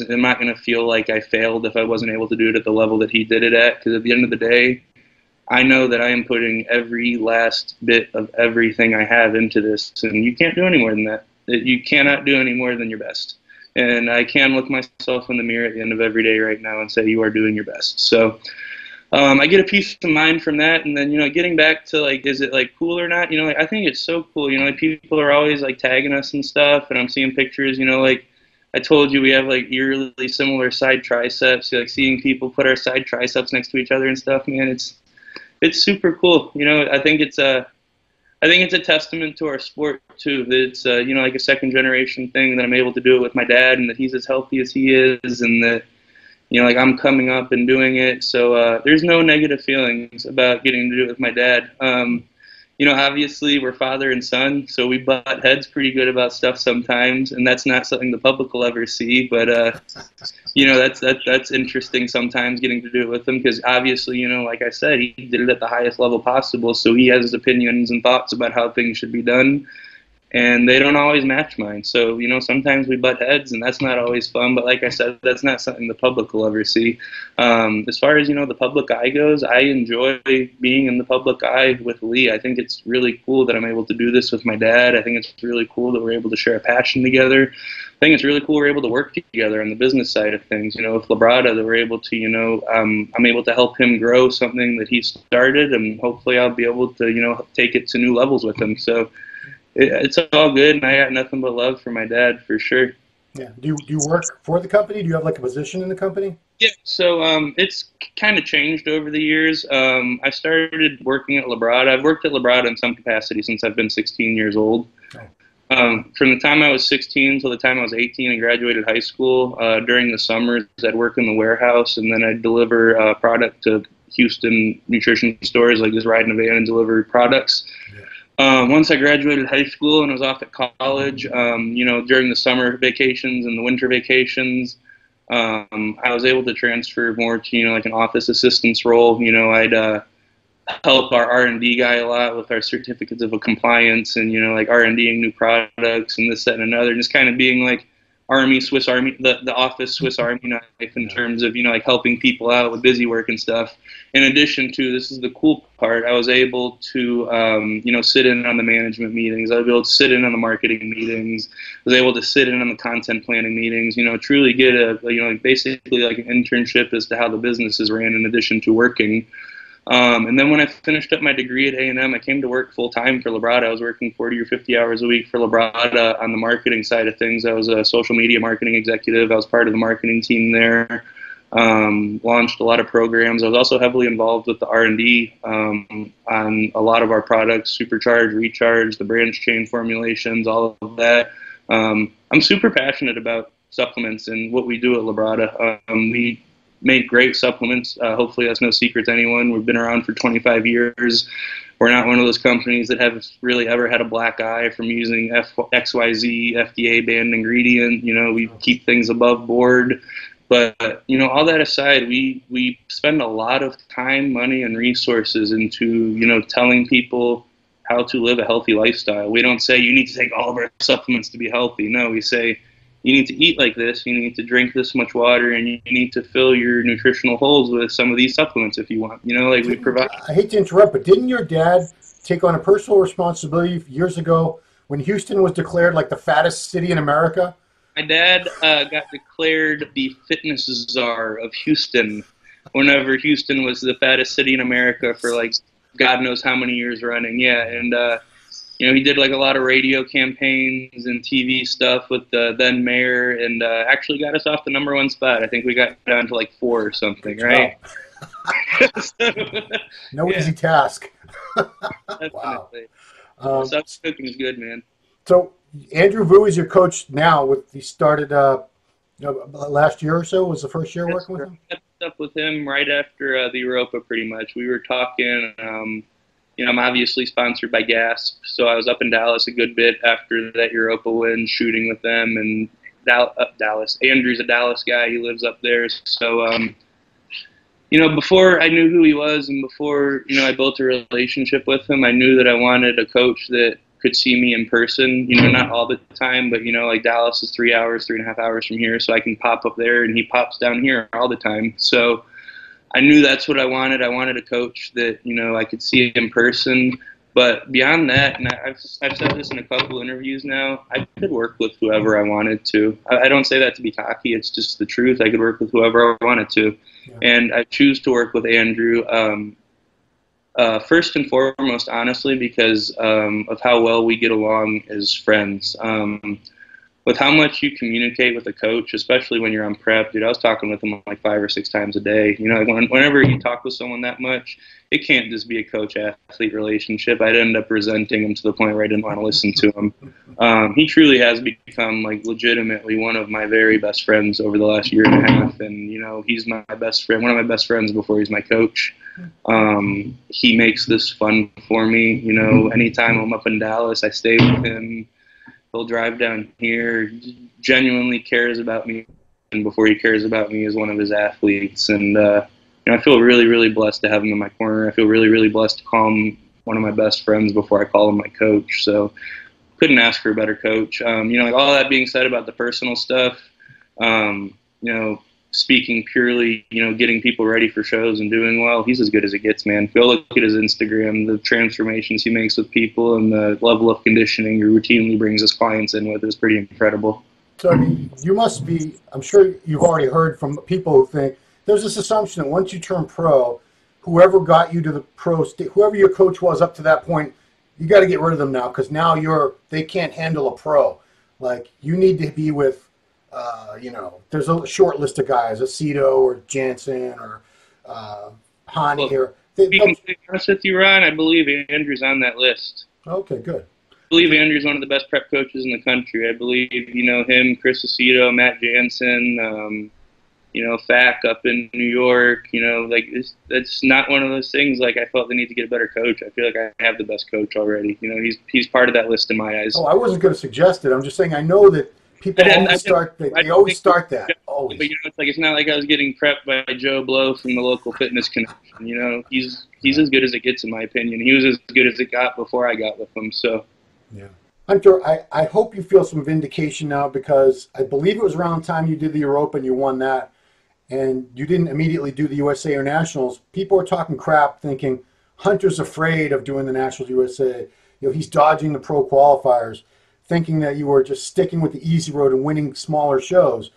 I'm not going to feel like I failed if I wasn't able to do it at the level that he did it at, because at the end of the day, I know that I am putting every last bit of everything I have into this, and you can't do any more than that. You cannot do any more than your best. And I can look myself in the mirror at the end of every day right now and say, you are doing your best. So I get a peace of mind from that. And then, getting back to, like, is it, like, cool or not? I think it's so cool. Like, people are always, like, tagging us and stuff, and I'm seeing pictures, like, I told you we have, like, eerily similar side triceps. Like, seeing people put our side triceps next to each other and stuff, man, it's super cool. I think it's a testament to our sport, too, that it's, like a second-generation thing, that I'm able to do it with my dad, and that he's as healthy as he is, and that, like, I'm coming up and doing it. So there's no negative feelings about getting to do it with my dad. Obviously, we're father and son, so we butt heads pretty good about stuff sometimes, and that's not something the public will ever see, but that's interesting sometimes, getting to do it with him, because obviously, like I said, he did it at the highest level possible, so he has his opinions and thoughts about how things should be done, and they don't always match mine. So, sometimes we butt heads, and that's not always fun, but like I said, that's not something the public will ever see. As far as, the public eye goes, I enjoy being in the public eye with Lee. I think it's really cool that I'm able to do this with my dad. I think it's really cool that we're able to share a passion together. I think it's really cool we're able to work together on the business side of things. With Labrada, that we're able to, I'm able to help him grow something that he started, and hopefully I'll be able to, take it to new levels with him. So it's all good, and I got nothing but love for my dad, for sure. Yeah. Do you work for the company? Do you have, like, a position in the company? Yeah, so it's kind of changed over the years. I started working at Labrada. I've worked at Labrada in some capacity since I've been 16 years old. From the time I was 16 till the time I was 18 and graduated high school, during the summers, I'd work in the warehouse, and then I'd deliver product to Houston nutrition stores, like just ride in a van and deliver products. Yeah. Once I graduated high school and was off at college, during the summer vacations and the winter vacations, I was able to transfer more to, like an office assistance role. I'd help our R&D guy a lot with our certificates of compliance and, like R&Ding new products and this, that, and another, just kind of being like Swiss Army, the office Swiss Army knife in terms of, like helping people out with busy work and stuff. In addition to, this is the cool part, I was able to, sit in on the management meetings. I was able to sit in on the marketing meetings. I was able to sit in on the content planning meetings, truly get basically like an internship as to how the business is ran in addition to working. And then when I finished up my degree at A&M, I came to work full-time for Labrada. I was working 40 or 50 hours a week for Labrada on the marketing side of things. I was a social media marketing executive. I was part of the marketing team there, launched a lot of programs. I was also heavily involved with the R&D on a lot of our products, Supercharge, Recharge, the branch chain formulations, all of that. I'm super passionate about supplements and what we do at Labrada. We make great supplements. Hopefully that's no secret to anyone. We've been around for 25 years. We're not one of those companies that have really ever had a black eye from using XYZ FDA banned ingredient. We keep things above board. But, you know, all that aside, we spend a lot of time, money, and resources into, you know, telling people how to live a healthy lifestyle. We don't say you need to take all of our supplements to be healthy. No, we say you need to eat like this, you need to drink this much water, and you need to fill your nutritional holes with some of these supplements if you want. You know, like we provide. I hate to interrupt, but didn't your dad take on a personal responsibility years ago when Houston was declared like the fattest city in America? My dad got declared the fitness czar of Houston whenever Houston was the fattest city in America for like God knows how many years running. Yeah, and you know, he did like a lot of radio campaigns and TV stuff with the then mayor, and actually got us off the ¡1 spot. I think we got down to like 4 or something, right? So, no easy task. Definitely. Stuff cooking is good, man. So Andrew Vu is your coach now. He started last year or so. Was the first year working with him? I picked up with him right after the Europa, pretty much. We were talking. You know, I'm obviously sponsored by GASP, so I was up in Dallas a good bit after that Europa win, shooting with them. And Dallas. Andrew's a Dallas guy. He lives up there. So, you know, before I knew who he was and before, you know, I built a relationship with him, I knew that I wanted a coach that could see me in person, you know, not all the time, but, you know, like Dallas is 3.5 hours from here, so I can pop up there and he pops down here all the time. So I knew that's what I wanted. I wanted a coach that, you know, I could see in person. But beyond that, and I've said this in a couple interviews now, I could work with whoever I wanted to. I don't say that to be cocky. It's just the truth. I could work with whoever I wanted to. Yeah. And I choose to work with Andrew. First and foremost, honestly, because of how well we get along as friends. With how much you communicate with a coach, especially when you're on prep, dude, I was talking with him like 5 or 6 times a day. You know, whenever you talk with someone that much, it can't just be a coach-athlete relationship. I'd end up resenting him to the point where I didn't want to listen to him. He truly has become like legitimately one of my very best friends over the last year and a half. And, you know, he's my best friend, one of my best friends before he's my coach. He makes this fun for me. You know, anytime I'm up in Dallas, I stay with him. He'll drive down here, genuinely cares about me, and before he cares about me is one of his athletes. And you know, I feel really, really blessed to have him in my corner. I feel really, really blessed to call him one of my best friends before I call him my coach. So couldn't ask for a better coach. You know, like all that being said about the personal stuff, you know, speaking purely, you know, getting people ready for shows and doing well, he's as good as it gets, man. Go look at his Instagram, the transformations he makes with people and the level of conditioning he routinely brings his clients in with is pretty incredible. So I mean, you must be, I'm sure you've already heard from people who think there's this assumption that once you turn pro, whoever got you to the pro state, whoever your coach was up to that point, you got to get rid of them now because now they can't handle a pro. Like you need to be with, you know, there's a short list of guys, Aceto or Jansen or Hani. Well, to be completely honest with you, Ron, I believe Andrew's on that list. Okay, good. I believe Andrew's one of the best prep coaches in the country. I believe, you know, him, Chris Aceto, Matt Jansen, you know, FAC up in New York, you know, like it's not one of those things like I felt they need to get a better coach. I feel like I have the best coach already. You know, he's part of that list in my eyes. Oh, I wasn't going to suggest it. I'm just saying I know that people always start that. Always. But you know, it's not like I was getting prepped by Joe Blow from the local fitness connection. You know, he's as good as it gets in my opinion. He was as good as it got before I got with him. So, yeah, Hunter, I hope you feel some vindication now because I believe it was around the time you did the Europa and you won that, and you didn't immediately do the USA or Nationals. People were talking crap, thinking Hunter's afraid of doing the Nationals USA. You know, he's dodging the pro qualifiers, thinking that you were just sticking with the easy road and winning smaller shows,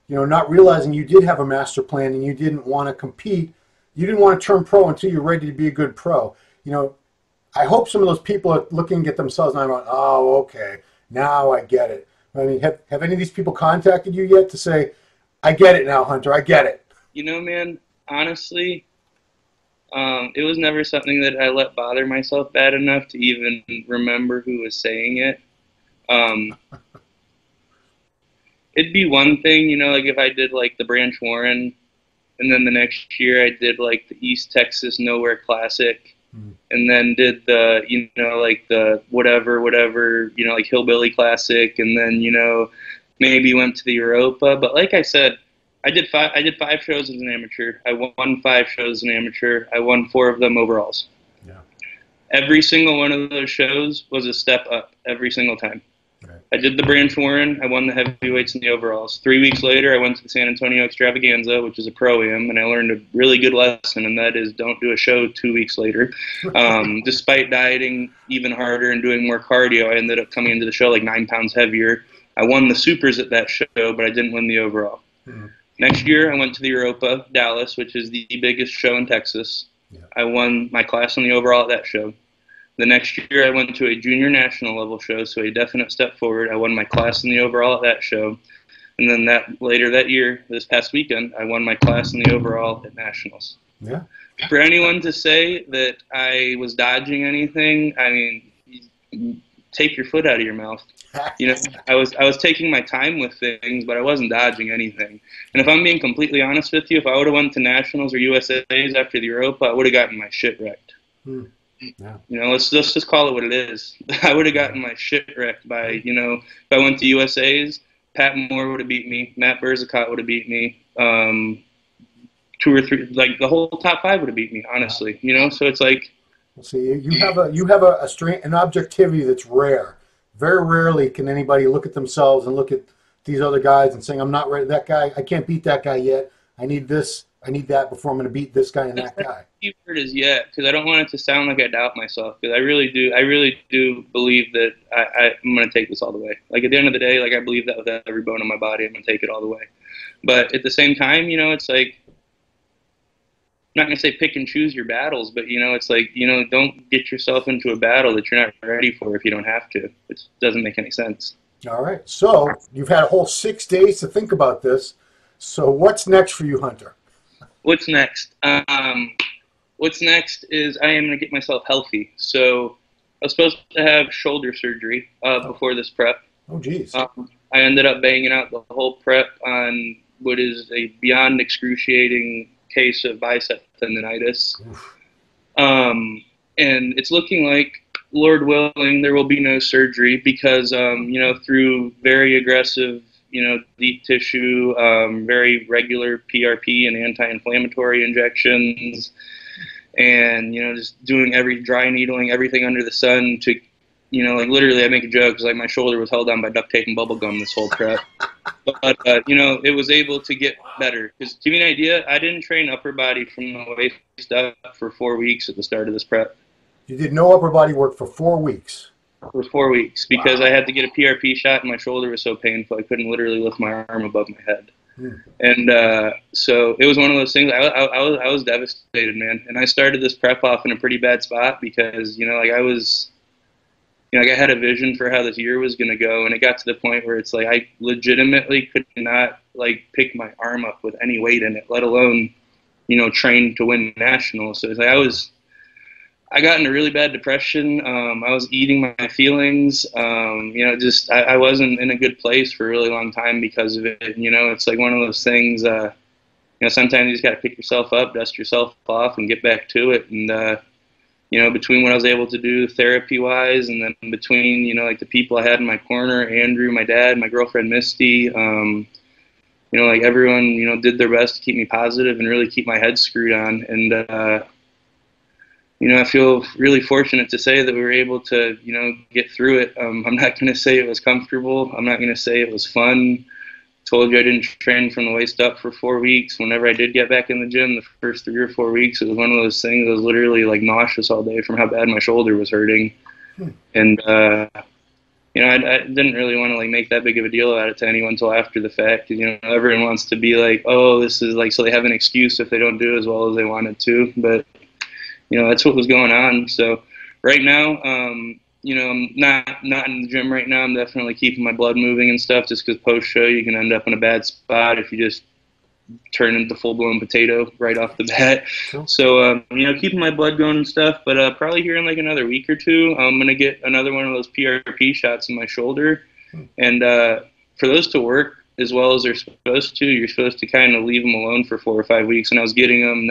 you know, not realizing you did have a master plan and you didn't want to compete. You didn't want to turn pro until you're ready to be a good pro. You know, I hope some of those people are looking at themselves and going, oh, okay, now I get it. I mean, have any of these people contacted you yet to say, I get it now, Hunter, I get it? You know, man, honestly, it was never something that I let bother myself bad enough to even remember who was saying it. It'd be one thing, you know, like if I did like the Branch Warren and then the next year I did like the East Texas Nowhere Classic and then did the, you know, like the whatever, you know, like Hillbilly Classic and then, you know, maybe went to the Europa. But like I said, I did 5 shows as an amateur. I won 5 shows as an amateur. I won 4 of them overalls. Yeah. Every single one of those shows was a step up every single time. Right. I did the Branch Warren. I won the heavyweights and the overalls. 3 weeks later, I went to the San Antonio Extravaganza, which is a pro-am, and I learned a really good lesson, and that is don't do a show 2 weeks later. Despite dieting even harder and doing more cardio, I ended up coming into the show like 9 pounds heavier. I won the supers at that show, but I didn't win the overall. Mm-hmm. Next year, I went to the Europa, Dallas, which is the biggest show in Texas. Yeah. I won my class on the overall at that show. The next year, I went to a junior national level show, so a definite step forward. I won my class in the overall at that show. And then later that year, this past weekend, I won my class in the overall at nationals. Yeah. For anyone to say that I was dodging anything, I mean, take your foot out of your mouth. You know, I was taking my time with things, but I wasn't dodging anything. And if I'm being completely honest with you, if I would have went to nationals or USAs after the Europa, I would have gotten my shit wrecked. Yeah. You know, let's just call it what it is. I would have gotten my shit wrecked by, you know, if I went to USAs, Pat Moore would have beat me, Matt Berzicott would have beat me, 2 or 3, like the whole top 5 would have beat me, honestly. You know, so it's like. See, you have a strength, an objectivity that's rare. Very rarely can anybody look at themselves and look at these other guys and saying, I'm not ready. That guy, I can't beat that guy yet. I need this. I need that before I'm going to beat this guy and that guy. The key word is yet, because I don't want it to sound like I doubt myself, because I really do believe that I'm going to take this all the way. Like, at the end of the day, like, I believe that with every bone in my body, I'm going to take it all the way. But at the same time, you know, it's like, I'm not going to say pick and choose your battles, but, you know, it's like, you know, don't get yourself into a battle that you're not ready for if you don't have to. It doesn't make any sense. All right. So you've had a whole 6 days to think about this. So what's next for you, Hunter? What's next? What's next is I am going to get myself healthy. So I was supposed to have shoulder surgery before this prep. Oh, geez. I ended up banging out the whole prep on what is a beyond excruciating case of bicep tendonitis. And it's looking like, Lord willing, there will be no surgery because, you know, through very aggressive, you know, deep tissue, very regular PRP and anti-inflammatory injections, and, you know, just doing dry needling, everything under the sun to, you know, like literally I make a joke because like my shoulder was held down by duct tape and bubble gum this whole prep. But you know, it was able to get better. Because to give you an idea, I didn't train upper body from the waist up for 4 weeks at the start of this prep. You did no upper body work for 4 weeks? For 4 weeks, because I had to get a PRP shot and my shoulder was so painful I couldn't literally lift my arm above my head. And so it was one of those things. I was devastated, man. And I started this prep off in a pretty bad spot because, you know, like I had a vision for how this year was going to go, and it got to the point where it's like I legitimately could not like pick my arm up with any weight in it, let alone, you know, train to win nationals. So it's like I got into really bad depression. I was eating my feelings. You know, just I wasn't in a good place for a really long time because of it. You know, it's like one of those things. You know, sometimes you just got to pick yourself up, dust yourself off, and get back to it. And you know, between what I was able to do therapy-wise, and then between, you know, like the people I had in my corner, Andrew, my dad, my girlfriend Misty, you know, like everyone, you know, did their best to keep me positive and really keep my head screwed on. And you know, I feel really fortunate to say that we were able to, you know, get through it. I'm not going to say it was comfortable. I'm not going to say it was fun. Told you I didn't train from the waist up for 4 weeks. Whenever I did get back in the gym, the first 3 or 4 weeks, it was one of those things. I was literally like nauseous all day from how bad my shoulder was hurting. And, you know, I didn't really want to like make that big of a deal about it to anyone until after the fact. You know, everyone wants to be like, oh, this is like, so they have an excuse if they don't do as well as they wanted to. But, you know, that's what was going on. So right now, you know, I'm not in the gym right now. I'm definitely keeping my blood moving and stuff just because post-show you can end up in a bad spot if you just turn into full-blown potato right off the bat. Sure. So, you know, keeping my blood going and stuff. But probably here in like another week or two, I'm going to get another one of those PRP shots in my shoulder. And for those to work as well as they're supposed to, you're supposed to kind of leave them alone for 4 or 5 weeks. And I was getting them,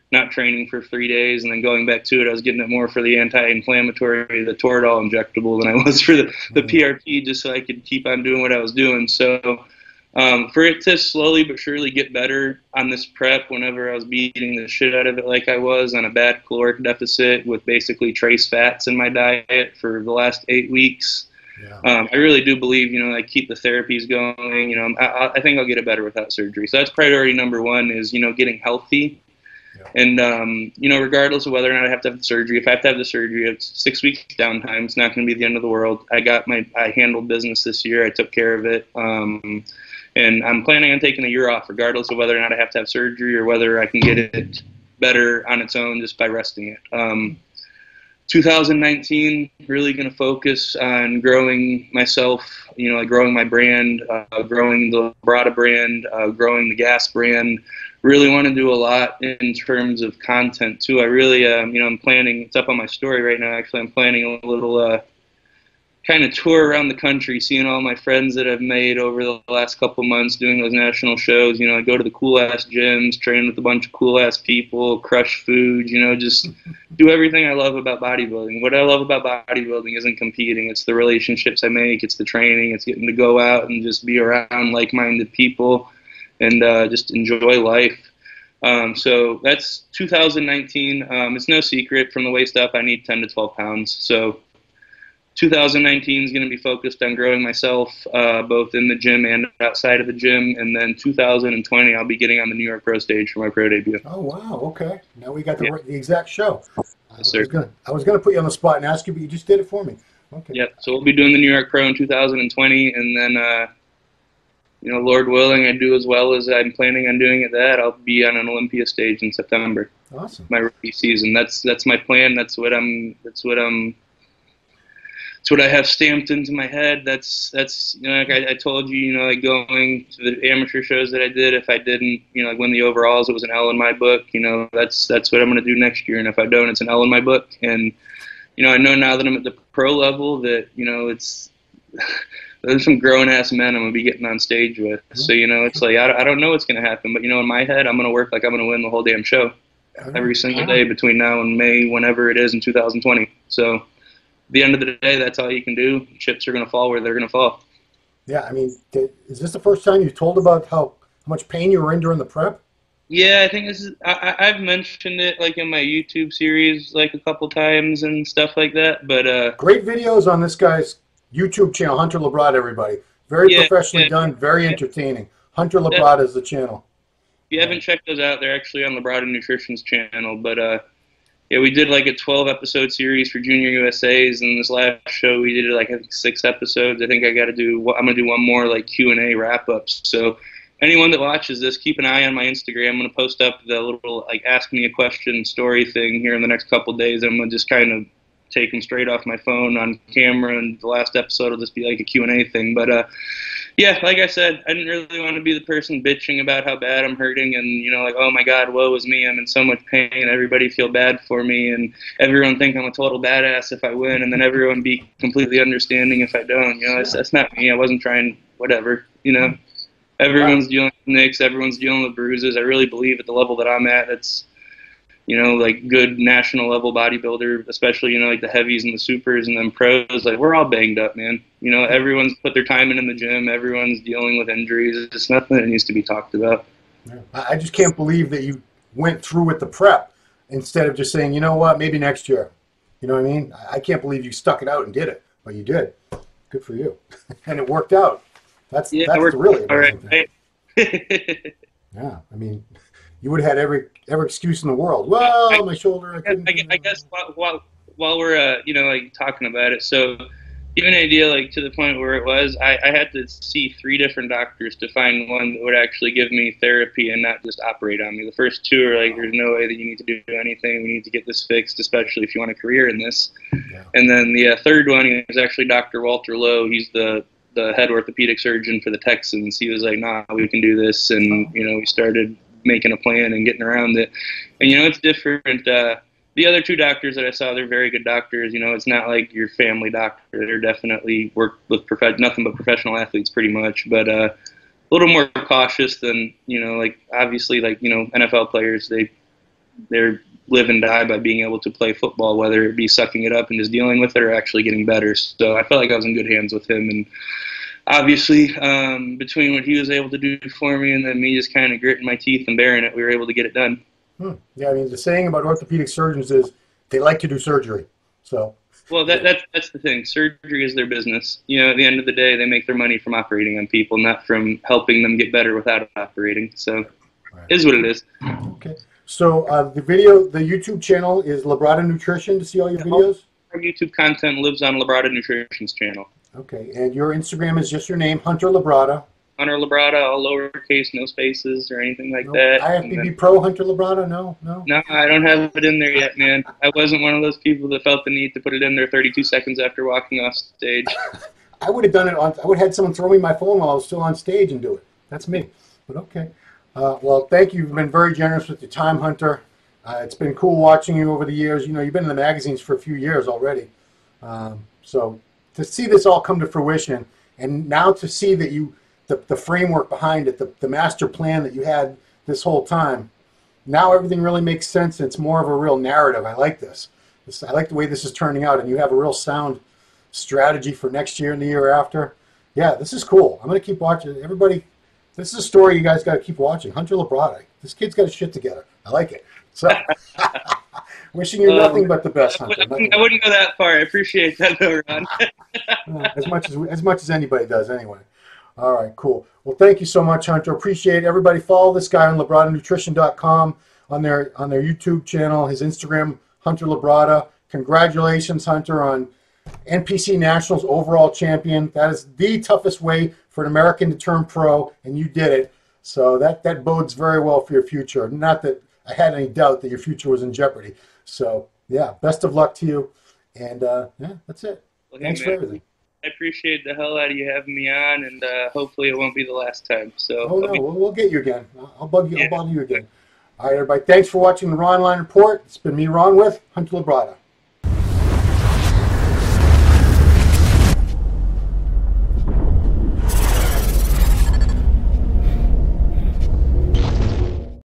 not training for 3 days and then going back to it. I was getting it more for the anti-inflammatory, the Toradol injectable than I was for the PRP, just so I could keep on doing what I was doing. So, For it to slowly but surely get better on this prep, whenever I was beating the shit out of it like I was on a bad caloric deficit with basically trace fats in my diet for the last 8 weeks, I really do believe, I keep the therapies going. I think I'll get it better without surgery. So that's priority number one is, getting healthy. And, regardless of whether or not I have to have the surgery, if I have to have the surgery, it's 6 weeks downtime. It's not going to be the end of the world. I handled business this year. I took care of it. And I'm planning on taking a year off, regardless of whether or not I have to have surgery or whether I can get it better on its own just by resting it. 2019, really going to focus on growing myself, growing my brand, growing the Labrada brand, growing the gas brand. Really want to do a lot in terms of content, too. I really, I'm planning, it's up on my story right now, actually. I'm planning a little kind of tour around the country, seeing all my friends that I've made over the last couple months doing those national shows. I go to the cool-ass gyms, train with a bunch of cool-ass people, crush food, just do everything I love about bodybuilding. What I love about bodybuilding isn't competing. It's the relationships I make. It's the training. It's getting to go out and just be around like-minded people and just enjoy life. So that's 2019. It's no secret, from the waist up, I need 10 to 12 pounds. So 2019 is going to be focused on growing myself, both in the gym and outside of the gym. And then 2020, I'll be getting on the New York Pro stage for my pro debut. Oh, wow. Okay. Now we got the exact show. Yes, sir. I was gonna put you on the spot and ask you, but you just did it for me. Okay. Yep. So we'll be doing the New York Pro in 2020. And then, Lord willing, I do as well as I'm planning on doing at that. I'll be on an Olympia stage in September. Awesome. My rookie season. That's my plan. That's what I have stamped into my head. That's like I told you, like going to the amateur shows that I did, if I didn't, like win the overalls, it was an L in my book. That's what I'm going to do next year. And if I don't, it's an L in my book. And, I know now that I'm at the pro level that, it's, there's some grown-ass men I'm going to be getting on stage with. So, it's like, I don't know what's going to happen. But, in my head, I'm going to work like I'm going to win the whole damn show every single day between now and May, whenever it is in 2020. So, at the end of the day, that's all you can do. Chips are going to fall where they're going to fall. Yeah, I mean, is this the first time you told about how much pain you were in during the prep? Yeah, I think this is. I've mentioned it like in my YouTube series like a couple times and stuff like that. But great videos on this guy's YouTube channel, Hunter Labrada. Everybody, very professionally done, very entertaining. Hunter Labrada is the channel. If you haven't checked those out, they're actually on Labrada Nutrition's channel. But yeah, we did like a 12-episode series for Junior USA's, and this last show we did like I think 6 episodes. I think I'm gonna do one more like Q&A wrap-ups. So anyone that watches this, keep an eye on my Instagram. I'm gonna post up the little like ask me a question story thing here in the next couple of days. I'm gonna just kind of take them straight off my phone on camera, and the last episode will just be like a Q&A thing. But yeah, like I said, I didn't really want to be the person bitching about how bad I'm hurting and, like, oh, my God, woe is me. I'm in so much pain. Everybody feel bad for me, and everyone think I'm a total badass if I win, and then everyone be completely understanding if I don't. That's not me. I wasn't trying, whatever, Everyone's dealing with nicks. Everyone's dealing with bruises. I really believe at the level that I'm at, it's, like good national level bodybuilder, especially, like the heavies and the supers and then pros, like we're all banged up, man. Everyone's put their time in the gym. Everyone's dealing with injuries. It's nothing that needs to be talked about. Yeah. I just can't believe that you went through with the prep instead of just saying, you know what, maybe next year. You know what I mean? I can't believe you stuck it out and did it, but you did. Good for you. And it worked out. That's really amazing thing. Yeah, I mean, you would have had every excuse in the world. Well, my shoulder. I guess while we're like talking about it, so give an idea, like to the point where it was, I had to see 3 different doctors to find one that would actually give me therapy and not just operate on me. The first 2 are like, there's no way that you need to do anything. We need to get this fixed, especially if you want a career in this. Yeah. And then the third one is actually Dr. Walter Lowe. He's the head orthopedic surgeon for the Texans. He was like, nah, we can do this. And, we started making a plan and getting around it. And, it's different. The other 2 doctors that I saw, they're very good doctors. It's not like your family doctor. They're definitely work with nothing but professional athletes pretty much, but a little more cautious than, like obviously like, NFL players, they're live and die by being able to play football, whether it be sucking it up and just dealing with it or actually getting better. So I felt like I was in good hands with him. And obviously, between what he was able to do for me and then me just kind of gritting my teeth and bearing it, we were able to get it done. Yeah, I mean, the saying about orthopedic surgeons is they like to do surgery. So, Well, that's the thing. Surgery is their business. You know, at the end of the day, they make their money from operating on people, not from helping them get better without operating. So, right. It is what it is. Okay. So the YouTube channel is Labrada Nutrition to see all your videos? Our YouTube content lives on Labrada Nutrition's channel. Okay, and your Instagram is just your name, Hunter Labrada. Hunter Labrada, all lowercase, no spaces or anything like that. IFBB Pro Hunter Labrada? No. No, I don't have it in there yet, man. I wasn't one of those people that felt the need to put it in there 32 seconds after walking off stage. I would have done it I would have had someone throw me my phone while I was still on stage and do it. That's me. But okay. Well, thank you. You've been very generous with your time, Hunter. It's been cool watching you over the years. You know, you've been in the magazines for a few years already. So to see this all come to fruition, and now to see that the framework behind it, the master plan that you had this whole time, now everything really makes sense. It's more of a real narrative. I like this. I like the way this is turning out, and you have a real sound strategy for next year and the year after. Yeah, this is cool. I'm going to keep watching. Everybody, this is a story you guys got to keep watching. Hunter Labrada. This kid's got his shit together. I like it. So, wishing you nothing but the best, Hunter. I wouldn't go that far. I appreciate that, though, Ron. as much as anybody does, anyway. All right, cool. Well, thank you so much, Hunter. Appreciate it. Everybody follow this guy on LabradaNutrition.com on their YouTube channel, his Instagram, Hunter Labrada. Congratulations, Hunter, on NPC Nationals overall champion. That is the toughest way for an American to turn pro, and you did it. So that bodes very well for your future. Not that I had any doubt that your future was in jeopardy. So, yeah, best of luck to you. And, yeah, that's it. Well, thanks for everything. I appreciate the hell out of you having me on, and hopefully it won't be the last time. So. Oh, no, we'll get you again. I'll bug you. Yeah. I'll bug you again. All right, everybody. Thanks for watching the Ronline Report. It's been me, Ron, with Hunter Labrada.